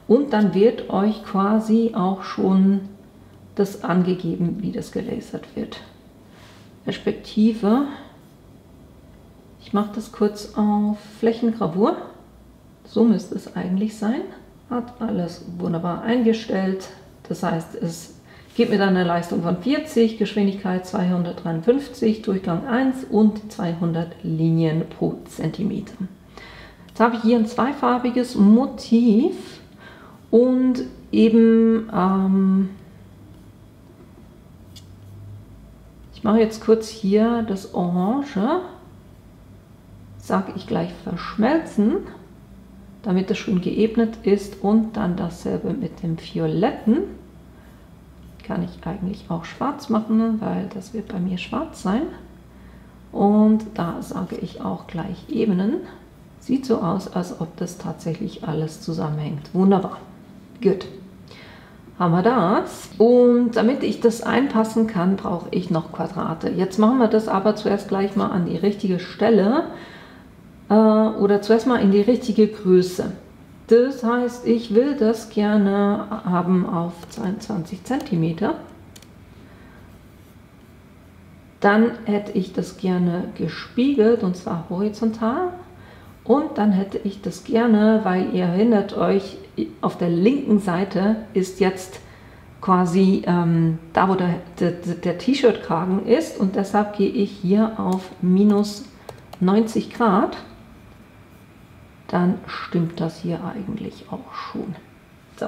Und dann wird euch quasi auch schon das angegeben, wie das gelasert wird. Perspektive. Ich mache das kurz auf Flächengravur. So müsste es eigentlich sein. Hat alles wunderbar eingestellt. Das heißt, es gibt mir dann eine Leistung von 40, Geschwindigkeit 253, Durchgang 1 und 200 Linien pro Zentimeter. Jetzt habe ich hier ein zweifarbiges Motiv und eben, ich mache jetzt kurz hier das Orange, sage ich gleich verschmelzen, damit es schön geebnet ist, und dann dasselbe mit dem Violetten. Kann ich eigentlich auch schwarz machen, weil das wird bei mir schwarz sein. Und da sage ich auch gleich ebnen. Sieht so aus, als ob das tatsächlich alles zusammenhängt. Wunderbar. Gut. Haben wir das. Und damit ich das einpassen kann, brauche ich noch Quadrate. Jetzt machen wir das aber zuerst gleich mal an die richtige Stelle. Oder zuerst mal in die richtige Größe. Das heißt, ich will das gerne haben auf 22 cm. Dann hätte ich das gerne gespiegelt, und zwar horizontal. Und dann hätte ich das gerne, weil ihr erinnert euch, auf der linken Seite ist jetzt quasi da, wo der T-Shirt-Kragen ist. Und deshalb gehe ich hier auf minus 90 Grad. Dann stimmt das hier eigentlich auch schon. So.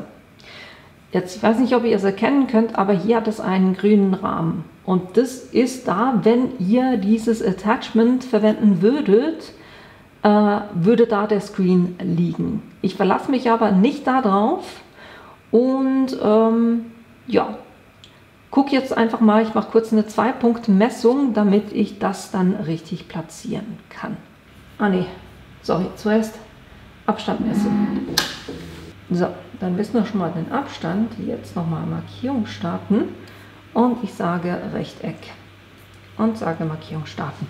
Jetzt, ich weiß nicht, ob ihr es erkennen könnt, aber hier hat es einen grünen Rahmen. Und das ist da, wenn ihr dieses Attachment verwenden würdet, würde da der Screen liegen. Ich verlasse mich aber nicht darauf und ja, gucke jetzt einfach mal, ich mache kurz eine 2-Punkt-Messung, damit ich das dann richtig platzieren kann. Ah ne, sorry, zuerst Abstand messen. So, dann wissen wir schon mal den Abstand. Jetzt nochmal Markierung starten und ich sage Rechteck und sage Markierung starten.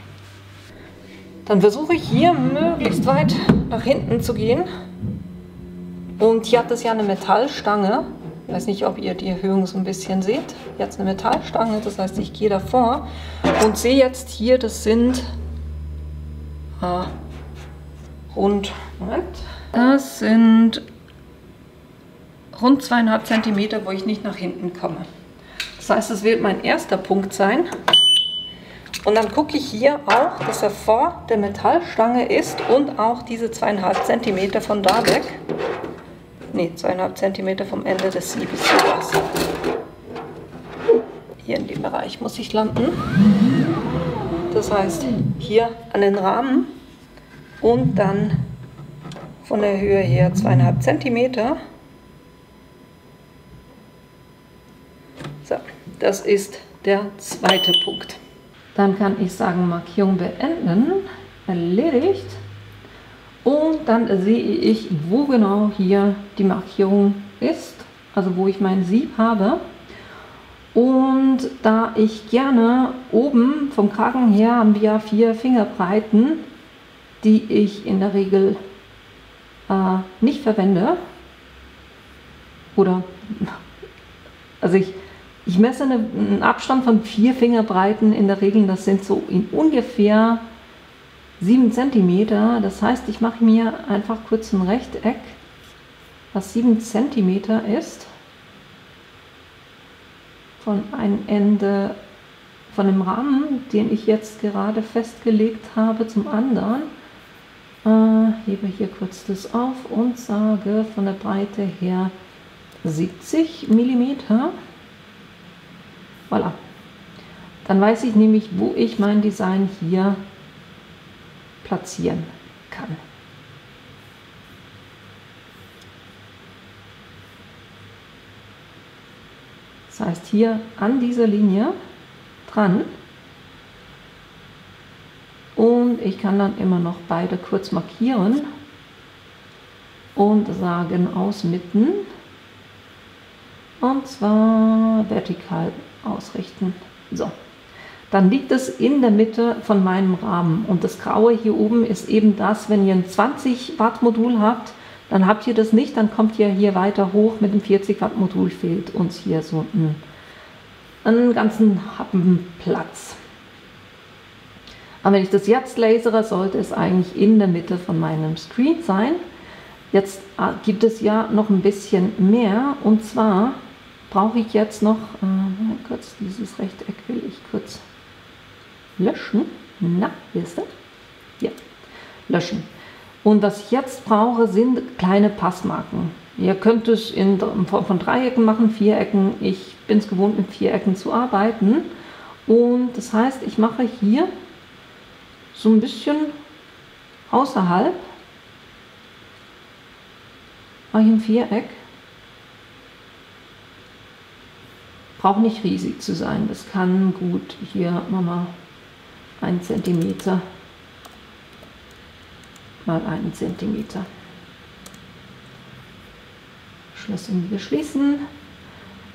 Dann versuche ich hier möglichst weit nach hinten zu gehen. Und hier hat es ja eine Metallstange. Ich weiß nicht, ob ihr die Erhöhung so ein bisschen seht. Jetzt eine Metallstange, das heißt, ich gehe davor und sehe jetzt hier, das sind das sind rund 2,5 cm, wo ich nicht nach hinten komme. Das heißt, es wird mein erster Punkt sein. Und dann gucke ich hier auch, dass er vor der Metallstange ist und auch diese 2,5 cm von da weg. Ne, 2,5 cm vom Ende des Siebes. Hier in dem Bereich muss ich landen. Das heißt, hier an den Rahmen und dann von der Höhe her 2,5 cm. So, das ist der zweite Punkt. Dann kann ich sagen, Markierung beenden, erledigt. Und dann sehe ich, wo genau hier die Markierung ist, also wo ich mein Sieb habe. Und da ich gerne oben vom Kragen her haben wir ja 4 Fingerbreiten, die ich in der Regel nicht verwende. Oder, also ich messe einen Abstand von 4 Fingerbreiten in der Regel, das sind so in ungefähr 7 cm. Das heißt, ich mache mir einfach kurz ein Rechteck, was 7 cm ist, von einem Ende von dem Rahmen, den ich jetzt gerade festgelegt habe, zum anderen. Hebe hier kurz das auf und sage von der Breite her 70 mm. Voilà. Dann weiß ich nämlich, wo ich mein Design hier platzieren kann. Das heißt, hier an dieser Linie dran. Und ich kann dann immer noch beide kurz markieren. und sagen ausmitten. Und zwar vertikal ausrichten. So. Dann liegt es in der Mitte von meinem Rahmen. Und das Graue hier oben ist eben das, wenn ihr ein 20 Watt Modul habt, dann habt ihr das nicht, dann kommt ihr hier weiter hoch. Mit dem 40 Watt Modul fehlt uns hier so einen ganzen Happen Platz. Aber wenn ich das jetzt lasere, sollte es eigentlich in der Mitte von meinem Screen sein. Jetzt gibt es ja noch ein bisschen mehr, und zwar brauche ich jetzt noch, kurz dieses Rechteck will ich kurz löschen. Na, hier ist das? Ja, löschen. Und was ich jetzt brauche, sind kleine Passmarken. Ihr könnt es in Form von Dreiecken machen, Vierecken. Ich bin es gewohnt, mit Vierecken zu arbeiten. Und das heißt, ich mache hier so ein bisschen außerhalb, mache ich ein Viereck. Braucht nicht riesig zu sein, das kann gut hier mal 1 cm mal 1 cm. Schlüssel wir schließen,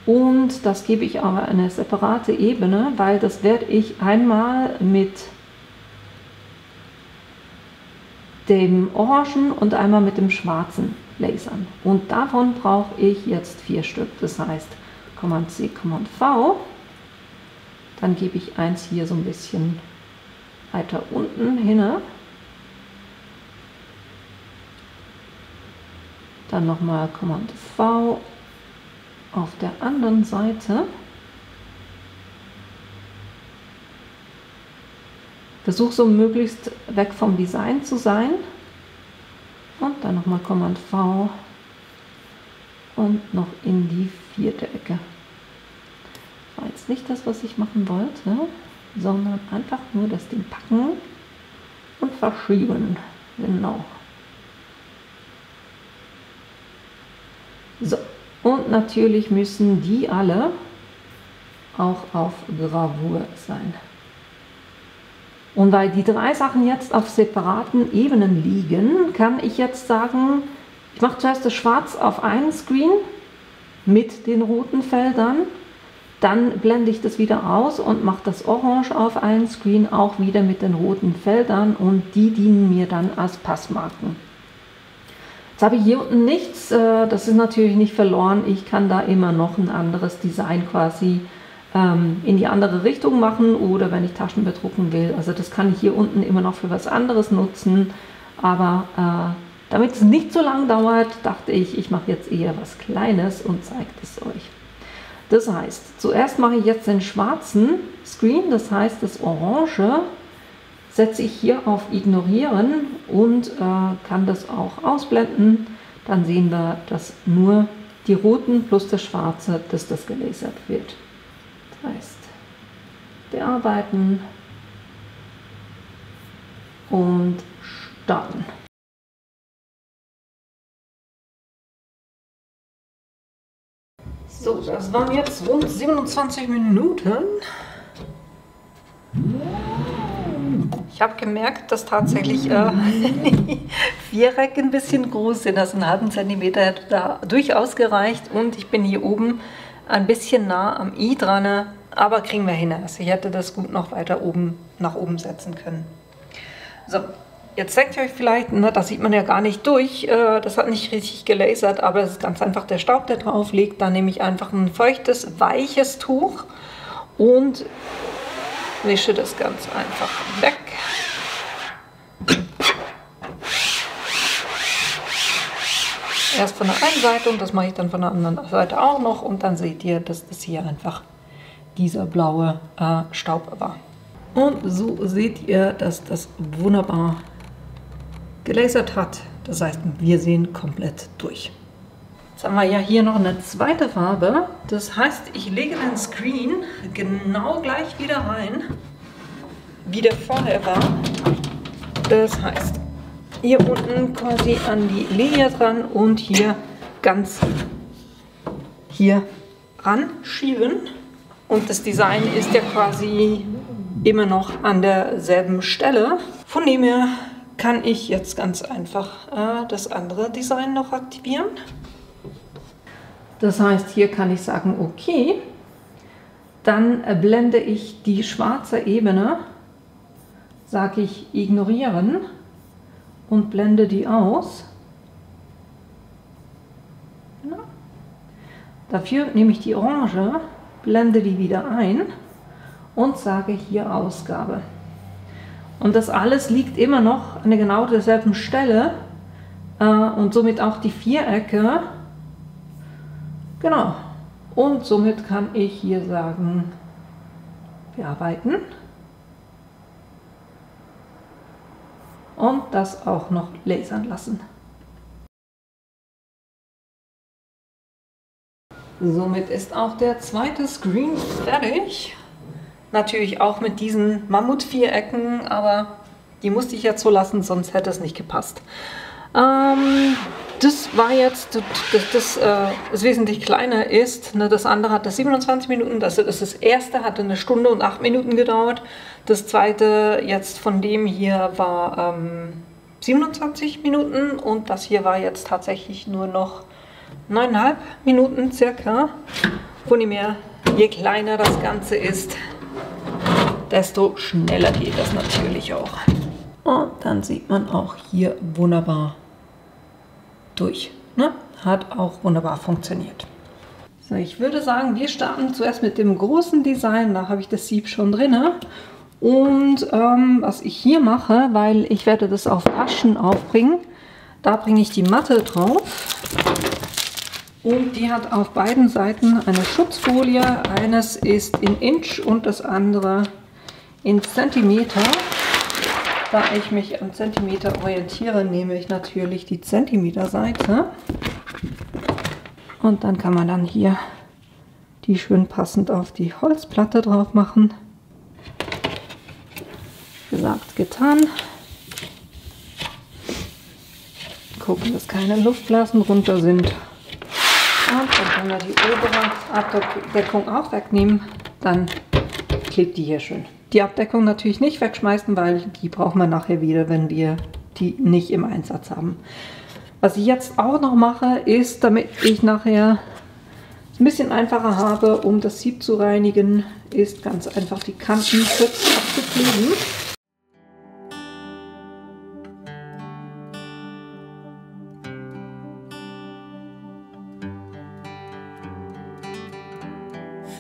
und das gebe ich aber eine separate Ebene, weil das werde ich einmal mit dem Orangen und einmal mit dem Schwarzen lasern. Und davon brauche ich jetzt 4 Stück, das heißt Command C, Command V, dann gebe ich eins hier so ein bisschen weiter unten hin, dann nochmal Command V auf der anderen Seite, versuche so möglichst weg vom Design zu sein, und dann nochmal Command V und noch in die 4. Ecke. War jetzt nicht das, was ich machen wollte, sondern einfach nur das Ding packen und verschieben. Genau. So, und natürlich müssen die alle auch auf Gravur sein. Und weil die 3 Sachen jetzt auf separaten Ebenen liegen, kann ich jetzt sagen, ich mache zuerst das Schwarz auf einen Screen mit den roten Feldern, dann blende ich das wieder aus und mache das Orange auf einen Screen auch wieder mit den roten Feldern, und die dienen mir dann als Passmarken. Jetzt habe ich hier unten nichts, das ist natürlich nicht verloren, ich kann da immer noch ein anderes Design quasi in die andere Richtung machen, oder wenn ich Taschen bedrucken will, also das kann ich hier unten immer noch für was anderes nutzen, aber damit es nicht so lang dauert, dachte ich, ich mache jetzt eher was Kleines und zeige es euch. Das heißt, zuerst mache ich jetzt den schwarzen Screen, das heißt, das Orange setze ich hier auf Ignorieren und kann das auch ausblenden. Dann sehen wir, dass nur die roten plus das schwarze, dass das gelasert wird. Das heißt, bearbeiten und starten. So, das waren jetzt rund 27 Minuten. Ich habe gemerkt, dass tatsächlich Vierecke ein bisschen groß sind. Das einen halben Zentimeter hätte da durchaus gereicht. Und ich bin hier oben ein bisschen nah am i dran, aber kriegen wir hin. Also ich hätte das gut noch weiter oben nach oben setzen können. So, jetzt denkt ihr euch vielleicht, ne, das sieht man ja gar nicht durch. Das hat nicht richtig gelasert, aber es ist ganz einfach der Staub, der drauf liegt. Da nehme ich einfach ein feuchtes, weiches Tuch und wische das ganz einfach weg. Erst von der einen Seite, und das mache ich dann von der anderen Seite auch noch, und dann seht ihr, dass das hier einfach dieser blaue Staub war. Und so seht ihr, dass das wunderbar gelasert hat. Das heißt, wir sehen komplett durch. Jetzt haben wir ja hier noch eine zweite Farbe. Das heißt, ich lege den Screen genau gleich wieder rein, wie der vorher war. Das heißt, hier unten quasi an die Linie dran und hier ganz hier ranschieben. Und das Design ist ja quasi immer noch an derselben Stelle. Von dem her kann ich jetzt ganz einfach das andere Design noch aktivieren. Das heißt, hier kann ich sagen, okay, dann blende ich die schwarze Ebene, sage ich ignorieren und blende die aus. Genau. Dafür nehme ich die Orange, blende die wieder ein und sage hier Ausgabe. Und das alles liegt immer noch an der genau derselben Stelle und somit auch die Vierecke. Genau. Und somit kann ich hier sagen, bearbeiten. Und das auch noch lasern lassen. Somit ist auch der zweite Screen fertig. Natürlich auch mit diesen Mammut-Vierecken, aber die musste ich jetzt so lassen, sonst hätte es nicht gepasst. Das war jetzt, das wesentlich kleiner ist. Ne, das andere hatte 27 Minuten, das erste hatte 1 Stunde und 8 Minuten gedauert. Das zweite jetzt von dem hier war 27 Minuten und das hier war jetzt tatsächlich nur noch 9,5 Minuten circa. Von dem her, je kleiner das Ganze ist, desto schneller geht das natürlich auch. Und dann sieht man auch hier wunderbar durch. Ne? Hat auch wunderbar funktioniert. So, ich würde sagen, wir starten zuerst mit dem großen Design. Da habe ich das Sieb schon drin. Und was ich hier mache, weil ich werde das auf Taschen aufbringen, da bringe ich die Matte drauf. Und die hat auf beiden Seiten eine Schutzfolie. Eines ist in Inch und das andere in Zentimeter. Da ich mich am Zentimeter orientiere, nehme ich natürlich die Zentimeterseite. Und dann kann man dann hier die schön passend auf die Holzplatte drauf machen. Gesagt, getan. Gucken, dass keine Luftblasen runter sind. Und dann können wir die obere Abdeckung auch wegnehmen. Dann klebt die hier schön. Die Abdeckung natürlich nicht wegschmeißen, weil die brauchen wir nachher wieder, wenn wir die nicht im Einsatz haben. Was ich jetzt auch noch mache, ist, damit ich nachher ein bisschen einfacher habe, um das Sieb zu reinigen, ist ganz einfach die Kanten kurz abzukleben.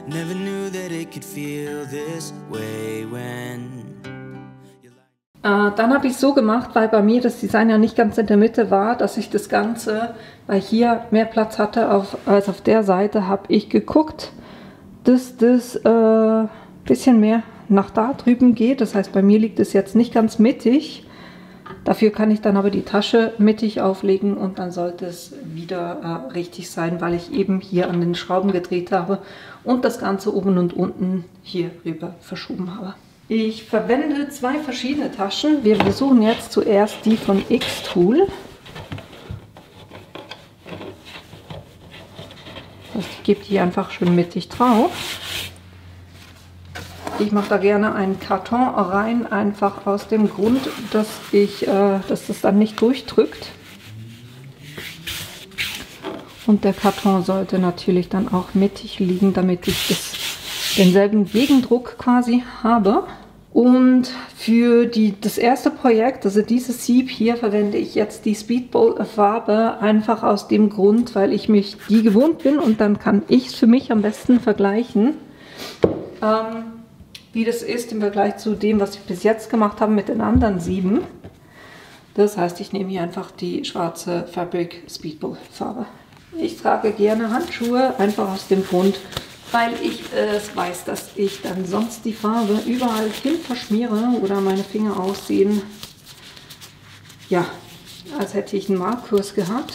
Never knew that it could feel this way when. Dann habe ich es so gemacht, weil bei mir das Design ja nicht ganz in der Mitte war, dass ich das Ganze, weil hier mehr Platz hatte als auf der Seite, habe ich geguckt, dass das bisschen mehr nach da drüben geht. Das heißt, bei mir liegt es jetzt nicht ganz mittig. Dafür kann ich dann aber die Tasche mittig auflegen und dann sollte es wieder richtig sein, weil ich eben hier an den Schrauben gedreht habe und das Ganze oben und unten hier rüber verschoben habe. Ich verwende 2 verschiedene Taschen. Wir versuchen jetzt zuerst die von Xtool. Ich gebe die einfach schön mittig drauf. Ich mache da gerne einen Karton rein, einfach aus dem Grund, dass das dann nicht durchdrückt. Und der Karton sollte natürlich dann auch mittig liegen, damit ich denselben Gegendruck quasi habe. Und für das erste Projekt, also dieses Sieb hier, verwende ich jetzt die Speedball-Farbe einfach aus dem Grund, weil ich mich die gewohnt bin und dann kann ich es für mich am besten vergleichen, wie das ist im Vergleich zu dem, was ich bis jetzt gemacht habe mit den anderen Sieben. Das heißt, ich nehme hier einfach die schwarze Fabric Speedball-Farbe. Ich trage gerne Handschuhe, einfach aus dem Grund, weil ich weiß, dass ich dann sonst die Farbe überall hin verschmiere oder meine Finger aussehen, ja, als hätte ich einen Malkurs gehabt.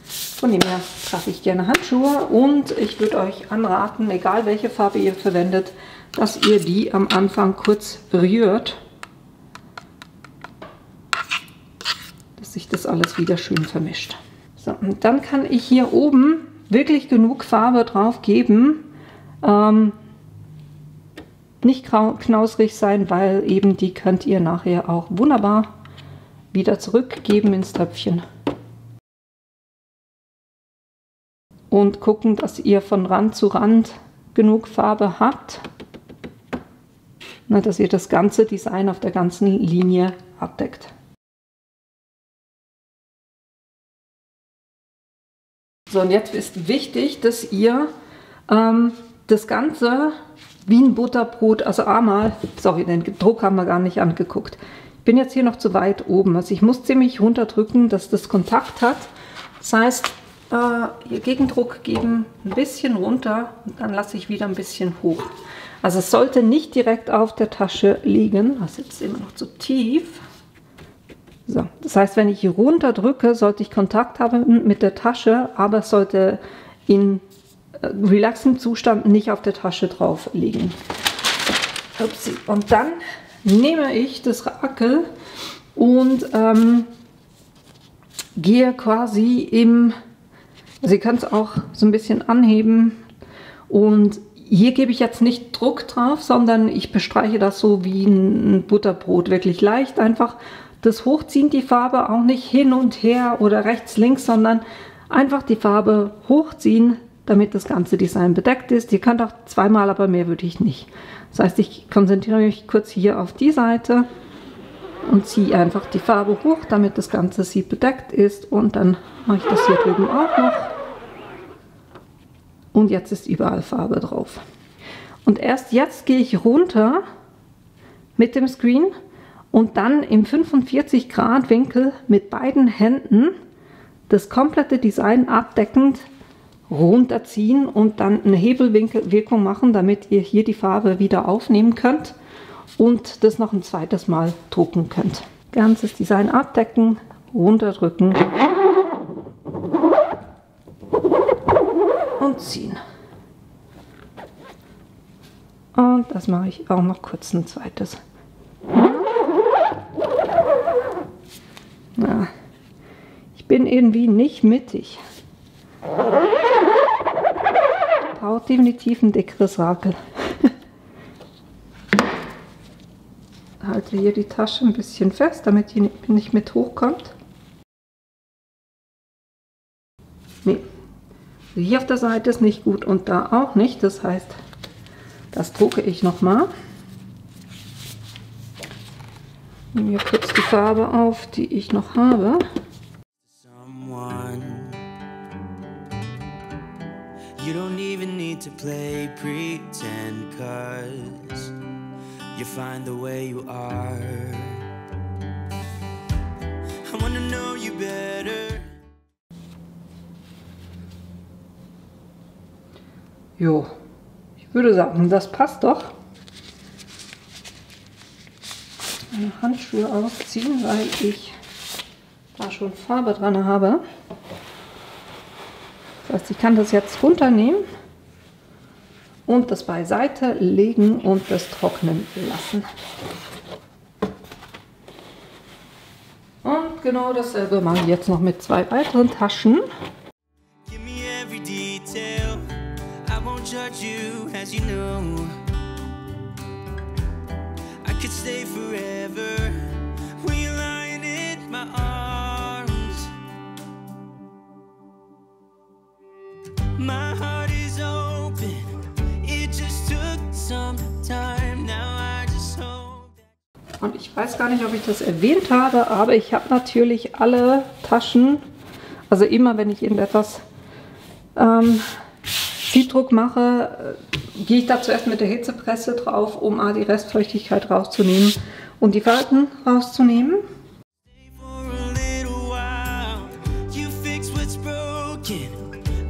Von dem her trage ich gerne Handschuhe und ich würde euch anraten, egal welche Farbe ihr verwendet, dass ihr die am Anfang kurz rührt, dass sich das alles wieder schön vermischt. So, und dann kann ich hier oben wirklich genug Farbe drauf geben. Nicht knausrig sein, weil eben die könnt ihr nachher auch wunderbar wieder zurückgeben ins Töpfchen. Und gucken, dass ihr von Rand zu Rand genug Farbe habt, dass ihr das ganze Design auf der ganzen Linie abdeckt. So, und jetzt ist wichtig, dass ihr das Ganze wie ein Butterbrot, also einmal, sorry, den Druck haben wir gar nicht angeguckt. Ich bin jetzt hier noch zu weit oben, also ich muss ziemlich runterdrücken, dass das Kontakt hat. Das heißt, hier Gegendruck geben, ein bisschen runter und dann lasse ich wieder ein bisschen hoch. Also es sollte nicht direkt auf der Tasche liegen, das ist jetzt immer noch zu tief. So, das heißt, wenn ich hier runter drücke, sollte ich Kontakt haben mit der Tasche, aber es sollte in relaxem Zustand nicht auf der Tasche drauf liegen. Upsi. Und dann nehme ich das Rakel und gehe quasi im, also ihr könnt es auch so ein bisschen anheben und hier gebe ich jetzt nicht Druck drauf, sondern ich bestreiche das so wie ein Butterbrot, wirklich leicht einfach. Das Hochziehen, die Farbe auch nicht hin und her oder rechts, links, sondern einfach die Farbe hochziehen, damit das ganze Design bedeckt ist. Ihr könnt auch zweimal, aber mehr würde ich nicht. Das heißt, ich konzentriere mich kurz hier auf die Seite und ziehe einfach die Farbe hoch, damit das ganze Sieb bedeckt ist. Und dann mache ich das hier drüben auch noch. Und jetzt ist überall Farbe drauf. Und erst jetzt gehe ich runter mit dem Screen und dann im 45 Grad Winkel mit beiden Händen das komplette Design abdeckend runterziehen und dann eine Hebelwirkung machen, damit ihr hier die Farbe wieder aufnehmen könnt und das noch ein zweites Mal drucken könnt. Ganzes Design abdecken, runterdrücken und ziehen. Und das mache ich auch noch kurz ein zweites. Ja, ich bin irgendwie nicht mittig. Braucht definitiv ein dickeres Rakel. Halte hier die Tasche ein bisschen fest, damit die nicht mit hochkommt. Nee. Hier auf der Seite ist nicht gut und da auch nicht. Das heißt, das drucke ich nochmal. Nehme hier kurz die Farbe auf, die ich noch habe. You don't even need to play pretend, 'cause you find the way you are. I wanna know you better. Jo, ich würde sagen, das passt doch. Meine Handschuhe ausziehen, weil ich da schon Farbe dran habe. Das heißt, ich kann das jetzt runternehmen und das beiseite legen und das trocknen lassen. Und genau dasselbe mache ich jetzt noch mit zwei weiteren Taschen. Give me every detail. I won't judge you, as you know. I could stay forever. When you're lying in my arms. My heart is open. It just took some time. Now I just hope that. Und ich weiß gar nicht, ob ich das erwähnt habe, aber ich habe natürlich alle Taschen, also immer wenn ich irgendetwas Siebdruck mache, gehe ich da zuerst mit der Hitzepresse drauf, um die Restfeuchtigkeit rauszunehmen und die Falten rauszunehmen. Stay for a little while. You fix what's broken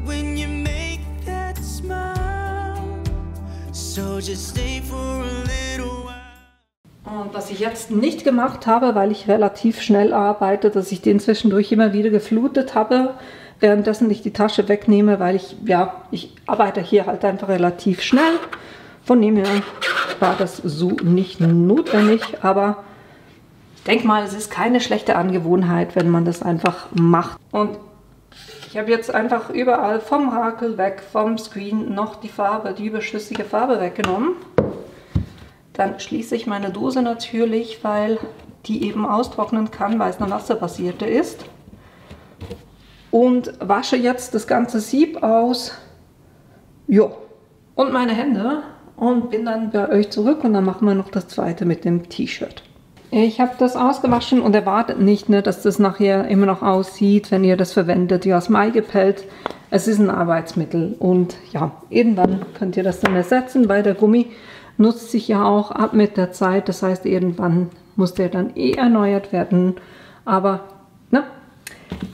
when you make that smile. So just stay for a little while. Und was ich jetzt nicht gemacht habe, weil ich relativ schnell arbeite, dass ich den zwischendurch immer wieder geflutet habe, währenddessen ich die Tasche wegnehme, weil ich arbeite hier halt einfach relativ schnell. Von dem her war das so nicht notwendig, aber ich denke mal, es ist keine schlechte Angewohnheit, wenn man das einfach macht. Und ich habe jetzt einfach überall vom Rakel weg, vom Screen noch die Farbe, die überschüssige Farbe weggenommen. Dann schließe ich meine Dose natürlich, weil die eben austrocknen kann, weil es eine wasserbasierte ist. Und wasche jetzt das ganze Sieb aus. Ja, und meine Hände. Und bin dann bei euch zurück und dann machen wir noch das zweite mit dem T-Shirt. Ich habe das ausgewaschen und erwartet nicht, ne, dass das nachher immer noch aussieht, wenn ihr das verwendet, wie aus Mai gepellt. Es ist ein Arbeitsmittel und ja, irgendwann könnt ihr das dann ersetzen, weil der Gummi nutzt sich ja auch ab mit der Zeit. Das heißt, irgendwann muss der dann erneuert werden. Aber ne,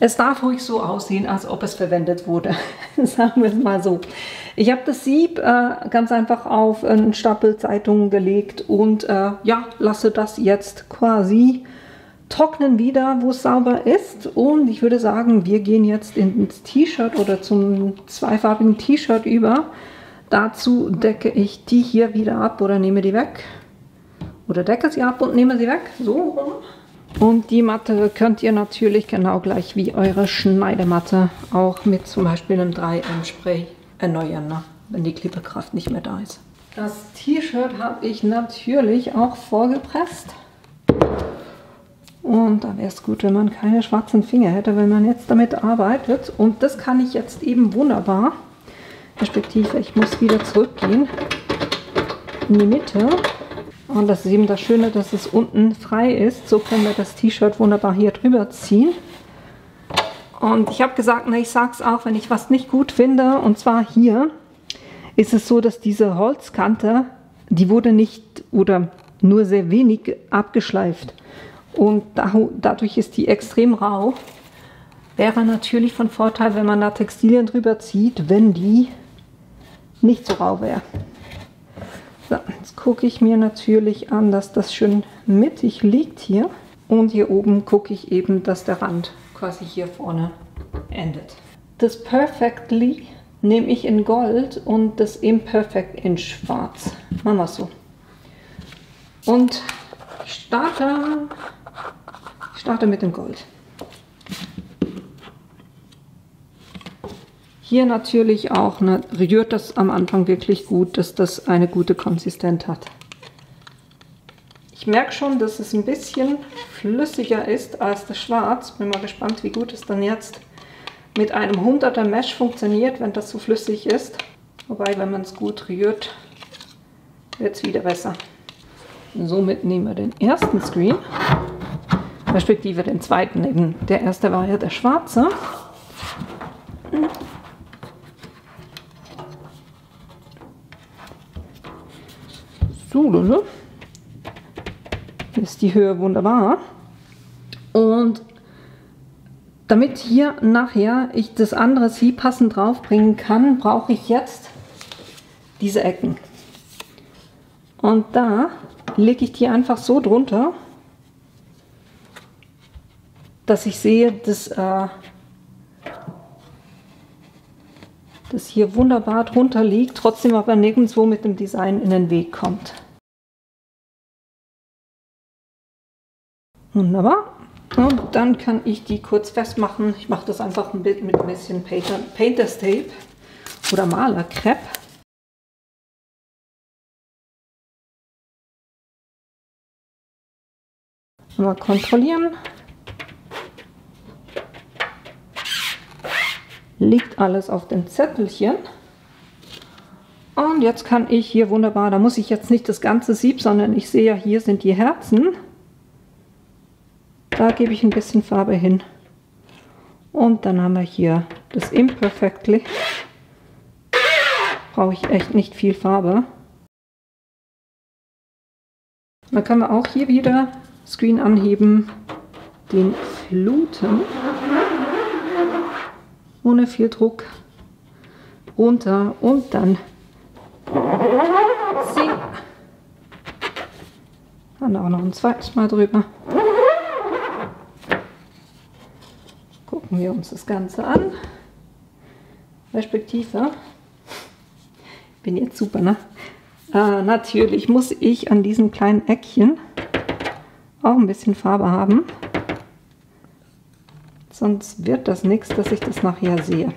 es darf ruhig so aussehen, als ob es verwendet wurde. Sagen wir es mal so. Ich habe das Sieb ganz einfach auf einen Stapel Zeitungen gelegt und ja, lasse das jetzt quasi trocknen wieder, wo es sauber ist. Und ich würde sagen, wir gehen jetzt ins T-Shirt oder zum zweifarbigen T-Shirt über. Dazu decke ich die hier wieder ab oder nehme die weg. Oder decke sie ab und nehme sie weg. So rum. Und die Matte könnt ihr natürlich genau gleich wie eure Schneidematte auch mit zum Beispiel einem 3M-Spray erneuern, ne? Wenn die Klebekraft nicht mehr da ist. Das T-Shirt habe ich natürlich auch vorgepresst. Und da wäre es gut, wenn man keine schwarzen Finger hätte, wenn man jetzt damit arbeitet. Und das kann ich jetzt eben wunderbar. Respektive, ich muss wieder zurückgehen in die Mitte. Und das ist eben das Schöne, dass es unten frei ist. So können wir das T-Shirt wunderbar hier drüber ziehen. Und ich habe gesagt, na, ich sage es auch, wenn ich was nicht gut finde. Und zwar hier ist es so, dass diese Holzkante, die wurde nicht oder nur sehr wenig abgeschleift. Und dadurch ist die extrem rau. Wäre natürlich von Vorteil, wenn man da Textilien drüber zieht, wenn die nicht so rau wäre. So, jetzt gucke ich mir natürlich an, dass das schön mittig liegt hier. Und hier oben gucke ich eben, dass der Rand quasi hier vorne endet. Das Perfectly nehme ich in Gold und das Imperfect in Schwarz. Machen wir es so. Und ich starte mit dem Gold. Hier natürlich auch, ne, rührt das am Anfang wirklich gut, dass das eine gute Konsistenz hat. Ich merke schon, dass es ein bisschen flüssiger ist als das Schwarz. Bin mal gespannt, wie gut es dann jetzt mit einem 100er Mesh funktioniert, wenn das so flüssig ist. Wobei, wenn man es gut rührt, wird es wieder besser. Somit nehmen wir den ersten Screen, respektive den zweiten. Der erste war ja der schwarze. So, ist die Höhe wunderbar. Und damit hier nachher ich das andere Sieb passend draufbringen kann, brauche ich jetzt diese Ecken. Und da lege ich die einfach so drunter, dass ich sehe, dass das hier wunderbar drunter liegt, trotzdem aber nirgendwo mit dem Design in den Weg kommt. Wunderbar. Und dann kann ich die kurz festmachen. Ich mache das einfach mit ein bisschen Painter's Tape oder Malerkrepp. Mal kontrollieren. Liegt alles auf dem Zettelchen. Und jetzt kann ich hier wunderbar, da muss ich jetzt nicht das ganze Sieb, sondern ich sehe ja, hier sind die Herzen. Da gebe ich ein bisschen Farbe hin. Und dann haben wir hier das Imperfectly. Brauche ich echt nicht viel Farbe. Dann können wir auch hier wieder Screen anheben, den fluten. Ohne viel Druck runter und dann ziehen. Dann auch noch ein zweites Mal drüber. Gucken wir uns das Ganze an. Respektive, bin jetzt super, ne? Natürlich muss ich an diesem kleinen Eckchen auch ein bisschen Farbe haben. Sonst wird das nichts, dass ich das nachher sehe.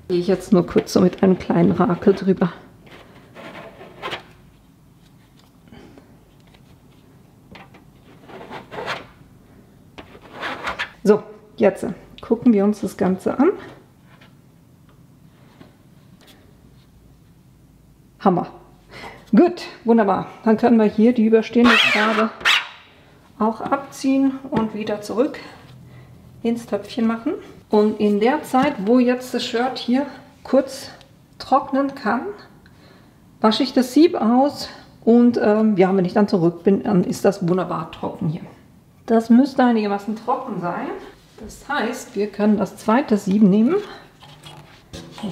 Gehe ich jetzt nur kurz so mit einem kleinen Rakel drüber. So, jetzt gucken wir uns das Ganze an. Hammer. Gut, wunderbar. Dann können wir hier die überstehende Farbe auch abziehen und wieder zurück ins Töpfchen machen. Und in der Zeit, wo jetzt das Shirt hier kurz trocknen kann, wasche ich das Sieb aus und ja, wenn ich dann zurück bin, dann ist das wunderbar trocken hier. Das müsste einigermaßen trocken sein. Das heißt, wir können das zweite Sieb nehmen.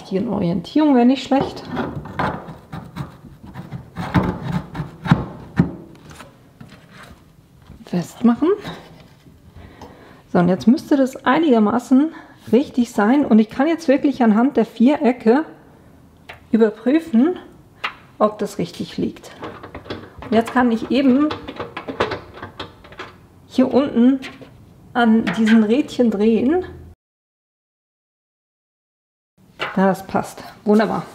Die Orientierung wäre nicht schlecht. Festmachen. So, und jetzt müsste das einigermaßen richtig sein. Und ich kann jetzt wirklich anhand der Vierecke überprüfen, ob das richtig liegt. Und jetzt kann ich eben hier unten an diesen Rädchen drehen. Das passt. Wunderbar.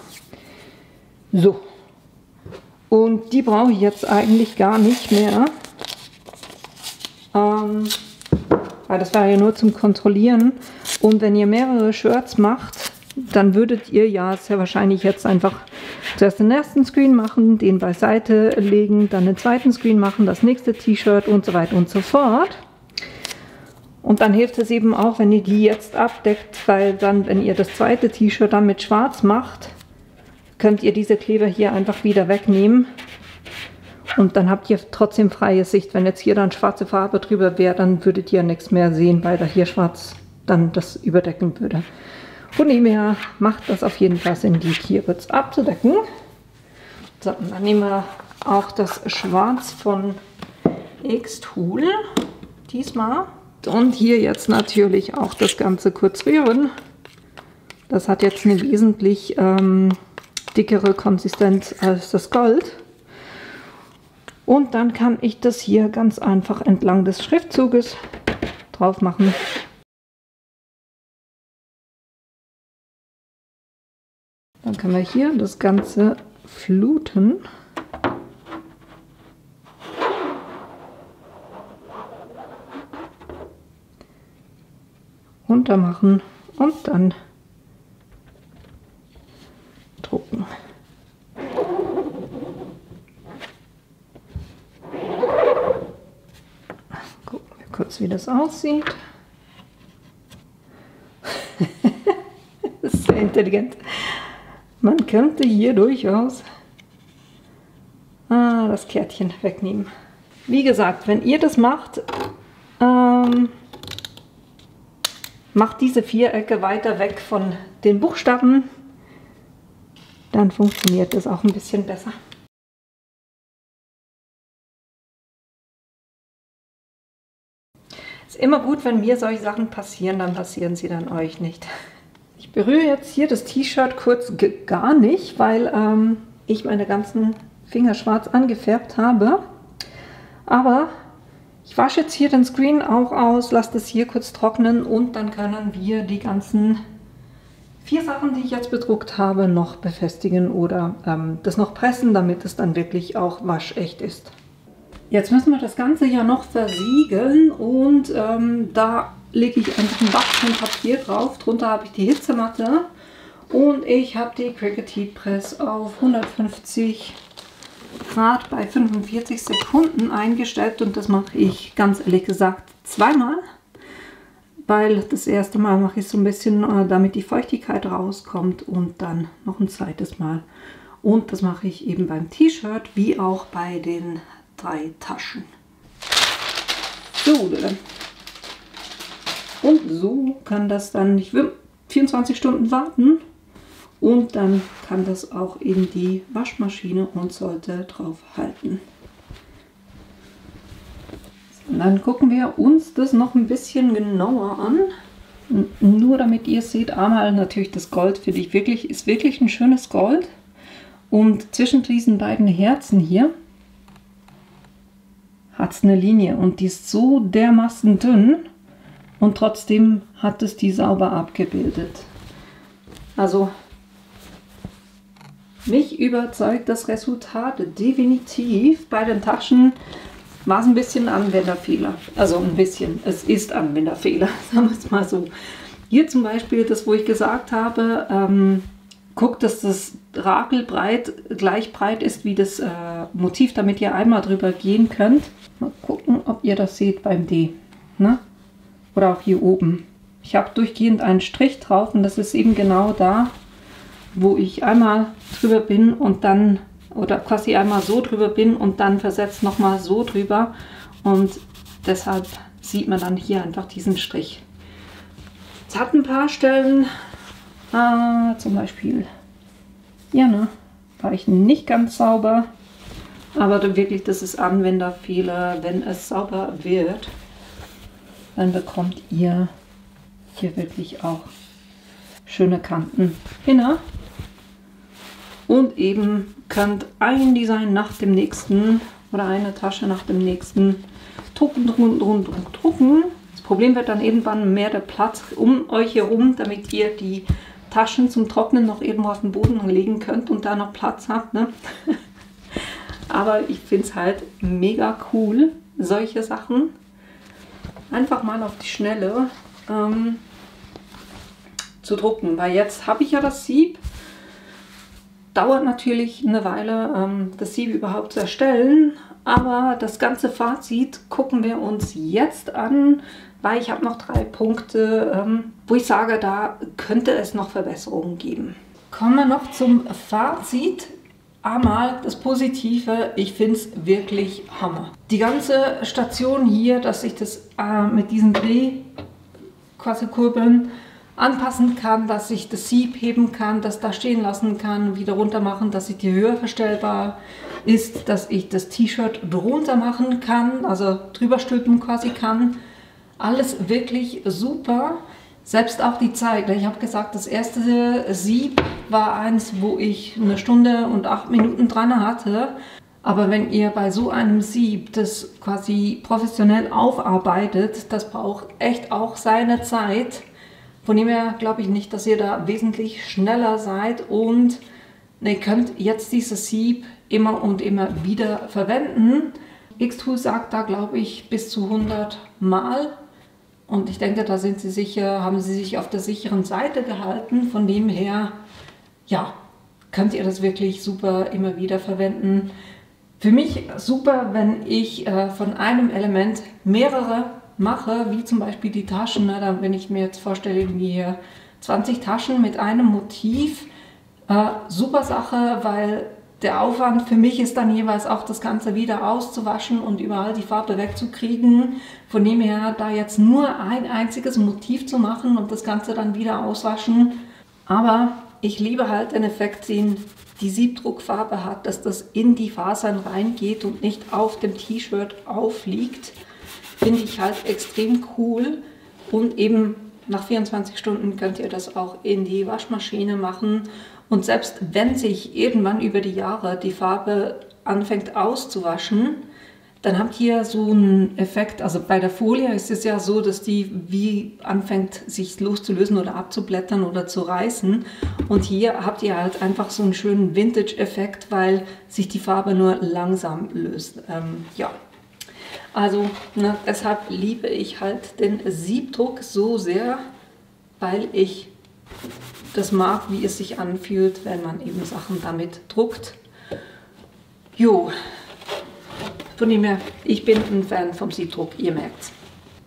So. Und die brauche ich jetzt eigentlich gar nicht mehr. Weil das war ja nur zum Kontrollieren. Und wenn ihr mehrere Shirts macht, dann würdet ihr ja sehr wahrscheinlich jetzt einfach zuerst den ersten Screen machen, den beiseite legen, dann den zweiten Screen machen, das nächste T-Shirt und so weiter und so fort. Und dann hilft es eben auch, wenn ihr die jetzt abdeckt, weil dann, wenn ihr das zweite T-Shirt dann mit schwarz macht, könnt ihr diese Kleber hier einfach wieder wegnehmen. Und dann habt ihr trotzdem freie Sicht. Wenn jetzt hier dann schwarze Farbe drüber wäre, dann würdet ihr nichts mehr sehen, weil da hier schwarz dann das überdecken würde. Von dem her macht das auf jeden Fall Sinn, die hier kurz abzudecken. So, und dann nehmen wir auch das Schwarz von Xtool diesmal. Und hier jetzt natürlich auch das Ganze kurz rühren. Das hat jetzt eine wesentlich dickere Konsistenz als das Gold. Und dann kann ich das hier ganz einfach entlang des Schriftzuges drauf machen. Dann können wir hier das Ganze fluten. Runter machen und dann drucken. Gucken wir kurz, wie das aussieht. Das ist sehr intelligent. Man könnte hier durchaus das Kärtchen wegnehmen. Wie gesagt, wenn ihr das macht, macht diese Vierecke weiter weg von den Buchstaben, dann funktioniert das auch ein bisschen besser. Es ist immer gut, wenn mir solche Sachen passieren, dann passieren sie dann euch nicht. Ich berühre jetzt hier das T-Shirt kurz gar nicht, weil ich meine ganzen Finger schwarz angefärbt habe. Aber ich wasche jetzt hier den Screen auch aus, lasse das hier kurz trocknen und dann können wir die ganzen 4 Sachen, die ich jetzt bedruckt habe, noch befestigen oder das noch pressen, damit es dann wirklich auch waschecht ist. Jetzt müssen wir das Ganze ja noch versiegeln und da lege ich einfach ein Wachstumpapier drauf. Drunter habe ich die Hitzematte und ich habe die Cricut Heat Press auf 150 Grad bei 45 Sekunden eingestellt und das mache ich ganz ehrlich gesagt zweimal, weil das erste Mal mache ich so ein bisschen, damit die Feuchtigkeit rauskommt und dann noch ein zweites Mal. Und das mache ich eben beim T-Shirt wie auch bei den 3 Taschen. So, und so kann das dann, ich will 24 Stunden warten und dann kann das auch in die Waschmaschine und sollte drauf halten. So, dann gucken wir uns das noch ein bisschen genauer an. Nur damit ihr seht, einmal natürlich das Gold finde ich wirklich, ist wirklich ein schönes Gold. Und zwischen diesen beiden Herzen hier hat es eine Linie und die ist so dermaßen dünn und trotzdem hat es die sauber abgebildet. Also mich überzeugt das Resultat definitiv. Bei den Taschen war es ein bisschen Anwenderfehler. Also ein bisschen, es ist Anwenderfehler, sagen wir es mal so. Hier zum Beispiel das, wo ich gesagt habe, guckt, dass das Rakelbreit gleich breit ist wie das Motiv, damit ihr einmal drüber gehen könnt. Mal gucken, ob ihr das seht beim D. Ne? Oder auch hier oben. Ich habe durchgehend einen Strich drauf und das ist eben genau da, wo ich einmal drüber bin und dann, oder quasi einmal so drüber bin und dann versetzt nochmal so drüber. Und deshalb sieht man dann hier einfach diesen Strich. Es hat ein paar Stellen, zum Beispiel, ja, ne, war ich nicht ganz sauber, aber wirklich, das ist Anwenderfehler. Wenn es sauber wird, dann bekommt ihr hier wirklich auch schöne Kanten hin. Und eben könnt ein Design nach dem nächsten oder eine Tasche nach dem nächsten drucken. Das Problem wird dann irgendwann mehr der Platz um euch herum, damit ihr die Taschen zum Trocknen noch irgendwo auf den Boden legen könnt und da noch Platz habt. Ne? Aber ich finde es halt mega cool, solche Sachen einfach mal auf die Schnelle zu drucken. Weil jetzt habe ich ja das Sieb. Dauert natürlich eine Weile, das Sieb überhaupt zu erstellen. Aber das ganze Fazit gucken wir uns jetzt an, weil ich habe noch 3 Punkte, wo ich sage, da könnte es noch Verbesserungen geben. Kommen wir noch zum Fazit. Einmal das Positive, ich finde es wirklich Hammer. Die ganze Station hier, dass ich das mit diesen Drehkurbeln anpassen kann, dass ich das Sieb heben kann, das da stehen lassen kann, wieder runter machen, dass ich die Höhe verstellbar ist, dass ich das T-Shirt drunter machen kann, also drüber stülpen quasi kann. Alles wirklich super. Selbst auch die Zeit. Ich habe gesagt, das erste Sieb war eins, wo ich 1 Stunde und 8 Minuten dran hatte. Aber wenn ihr bei so einem Sieb das quasi professionell aufarbeitet, das braucht echt auch seine Zeit. Von dem her glaube ich nicht, dass ihr da wesentlich schneller seid und ihr könnt jetzt dieses Sieb immer und immer wieder verwenden. Xtool sagt da, glaube ich, bis zu 100 Mal. Und ich denke, da sind sie sicher, haben sie sich auf der sicheren Seite gehalten. Von dem her, ja, könnt ihr das wirklich super immer wieder verwenden. Für mich super, wenn ich von einem Element mehrere mache, wie zum Beispiel die Taschen. Ne? Wenn ich mir jetzt vorstelle, irgendwie hier 20 Taschen mit einem Motiv, super Sache, weil der Aufwand für mich ist dann jeweils auch das Ganze wieder auszuwaschen und überall die Farbe wegzukriegen. Von dem her, da jetzt nur ein einziges Motiv zu machen und das Ganze dann wieder auswaschen. Aber ich liebe halt den Effekt, den die Siebdruckfarbe hat, dass das in die Fasern reingeht und nicht auf dem T-Shirt aufliegt. Finde ich halt extrem cool. Und eben nach 24 Stunden könnt ihr das auch in die Waschmaschine machen. Und selbst wenn sich irgendwann über die Jahre die Farbe anfängt auszuwaschen, dann habt ihr so einen Effekt, also bei der Folie ist es ja so, dass die wie anfängt sich loszulösen oder abzublättern oder zu reißen. Und hier habt ihr halt einfach so einen schönen Vintage-Effekt, weil sich die Farbe nur langsam löst. Ja, also ne, deshalb liebe ich halt den Siebdruck so sehr, weil ich das mag, wie es sich anfühlt, wenn man eben Sachen damit druckt. Jo, von dem her, ich bin ein Fan vom Siebdruck, ihr merkt's.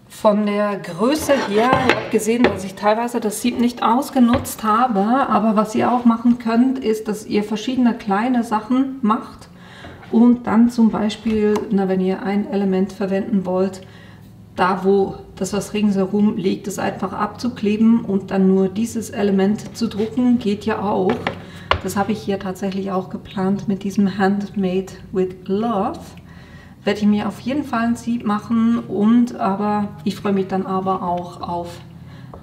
Von der Größe her, ihr habt gesehen, dass ich teilweise das Sieb nicht ausgenutzt habe, aber was ihr auch machen könnt, ist, dass ihr verschiedene kleine Sachen macht und dann zum Beispiel, na, wenn ihr ein Element verwenden wollt, da wo das, was ringsherum liegt, es einfach abzukleben und dann nur dieses Element zu drucken, geht ja auch. Das habe ich hier tatsächlich auch geplant mit diesem Handmade with Love. Werde ich mir auf jeden Fall ein Sieb machen aber ich freue mich dann aber auch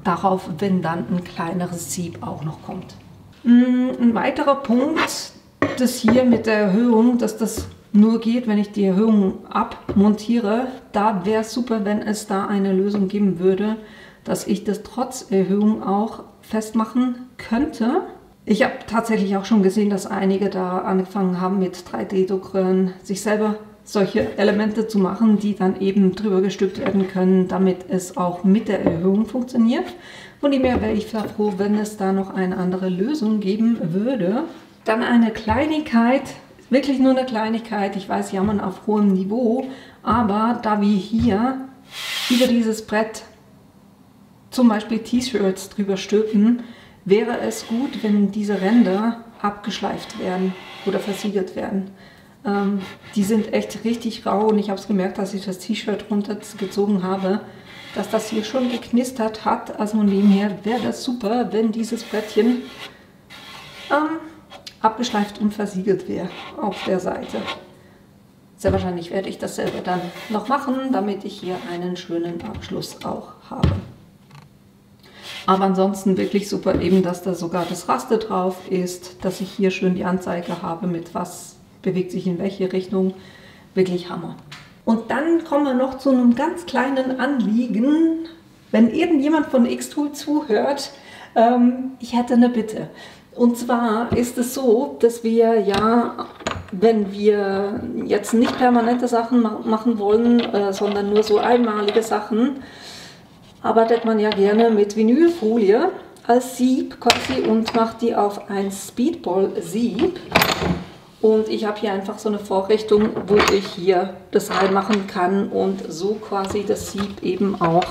darauf, wenn dann ein kleineres Sieb auch noch kommt. Ein weiterer Punkt, das hier mit der Erhöhung, dass das nur geht, wenn ich die Erhöhung abmontiere. Da wäre es super, wenn es da eine Lösung geben würde, dass ich das trotz Erhöhung auch festmachen könnte. Ich habe tatsächlich auch schon gesehen, dass einige da angefangen haben mit 3D-Druckern sich selber solche Elemente zu machen, die dann eben drüber gestülpt werden können, damit es auch mit der Erhöhung funktioniert. Von dem her wäre ich froh, wenn es da noch eine andere Lösung geben würde. Dann eine Kleinigkeit, wirklich nur eine Kleinigkeit, ich weiß, jammern auf hohem Niveau, aber da wir hier über dieses Brett zum Beispiel T-Shirts drüber stülpen, wäre es gut, wenn diese Ränder abgeschleift werden oder versiegelt werden. Die sind echt richtig rau und ich habe es gemerkt, dass ich das T-Shirt runtergezogen habe, dass das hier schon geknistert hat. Also von dem her wäre das super, wenn dieses Brettchen abgeschleift und versiegelt wäre auf der Seite. Sehr wahrscheinlich werde ich dasselbe dann noch machen, damit ich hier einen schönen Abschluss auch habe. Aber ansonsten wirklich super eben, dass da sogar das Raster drauf ist, dass ich hier schön die Anzeige habe, mit was bewegt sich in welche Richtung. Wirklich Hammer. Und dann kommen wir noch zu einem ganz kleinen Anliegen. Wenn irgendjemand von Xtool zuhört, ich hätte eine Bitte. Und zwar ist es so, dass wir ja, wenn wir jetzt nicht permanente Sachen machen wollen, sondern nur so einmalige Sachen, arbeitet man ja gerne mit Vinylfolie als Sieb quasi und macht die auf ein Speedball-Sieb. Und ich habe hier einfach so eine Vorrichtung, wo ich hier das reinmachen kann und so quasi das Sieb eben auch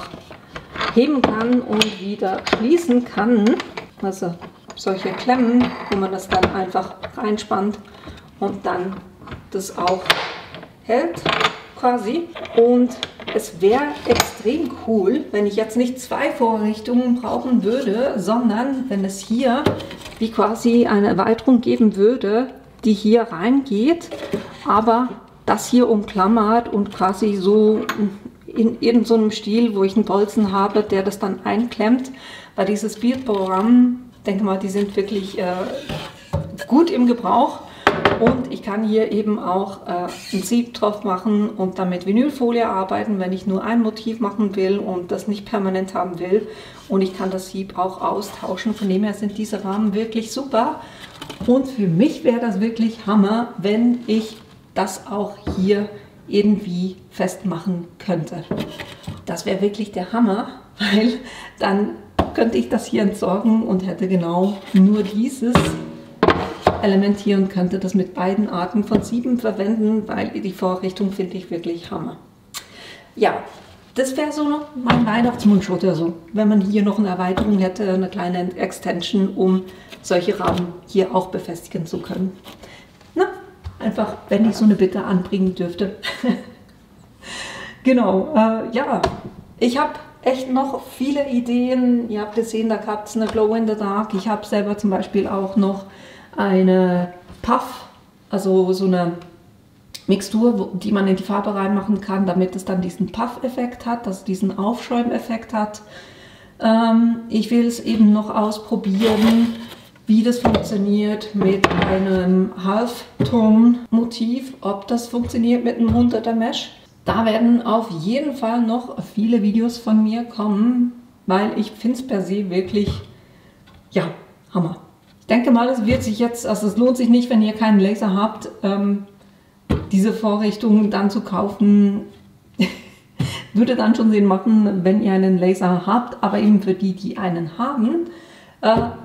heben kann und wieder schließen kann. Also solche Klemmen, wo man das dann einfach reinspannt und dann das auch hält quasi. Und es wäre extrem cool, wenn ich jetzt nicht zwei Vorrichtungen brauchen würde, sondern wenn es hier wie quasi eine Erweiterung geben würde, die hier reingeht, aber das hier umklammert und quasi so in irgendeinem Stil, wo ich einen Bolzen habe, der das dann einklemmt, weil dieses Speedball-Ram, denke mal, die sind wirklich gut im Gebrauch und ich kann hier eben auch ein Sieb drauf machen und dann mit Vinylfolie arbeiten, wenn ich nur ein Motiv machen will und das nicht permanent haben will, und ich kann das Sieb auch austauschen. Von dem her sind diese Rahmen wirklich super und für mich wäre das wirklich Hammer, wenn ich das auch hier irgendwie festmachen könnte. Das wäre wirklich der Hammer, weil dann könnte ich das hier entsorgen und hätte genau nur dieses Element hier und könnte das mit beiden Arten von Sieben verwenden, weil die Vorrichtung finde ich wirklich Hammer. Ja, das wäre so mein Weihnachtsmundschutz oder so, wenn man hier noch eine Erweiterung hätte, eine kleine Extension, um solche Rahmen hier auch befestigen zu können. Na, einfach, wenn ich so eine Bitte anbringen dürfte. Genau, ja, ich habe echt noch viele Ideen. Ihr habt gesehen, da gab es eine Glow in the Dark. Ich habe selber zum Beispiel auch noch eine Puff, also so eine Mixtur, die man in die Farbe reinmachen kann, damit es dann diesen Puff-Effekt hat, also diesen Aufschäum-Effekt hat. Ich will es eben noch ausprobieren, wie das funktioniert mit einem Halftone-Motiv, ob das funktioniert mit einem 100er Mesh. Da werden auf jeden Fall noch viele Videos von mir kommen, weil ich finde es per se wirklich, ja, Hammer. Ich denke mal, es wird sich jetzt, also es lohnt sich nicht, wenn ihr keinen Laser habt, diese Vorrichtung dann zu kaufen. Würde dann schon Sinn machen, wenn ihr einen Laser habt, aber eben für die, die einen haben,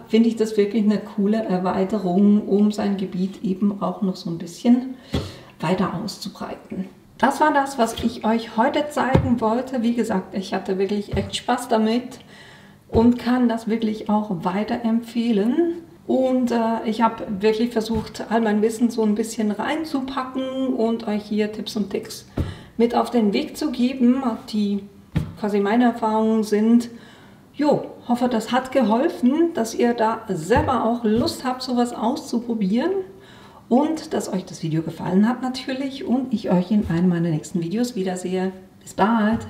finde ich das wirklich eine coole Erweiterung, um sein Gebiet eben auch noch so ein bisschen weiter auszubreiten. Das war das, was ich euch heute zeigen wollte. Wie gesagt, ich hatte wirklich echt Spaß damit und kann das wirklich auch weiterempfehlen. Und ich habe wirklich versucht, all mein Wissen so ein bisschen reinzupacken und euch hier Tipps und Tricks mit auf den Weg zu geben, die quasi meine Erfahrungen sind. Jo, hoffe, das hat geholfen, dass ihr da selber auch Lust habt, sowas auszuprobieren. Und dass euch das Video gefallen hat natürlich und ich euch in einem meiner nächsten Videos wiedersehe. Bis bald!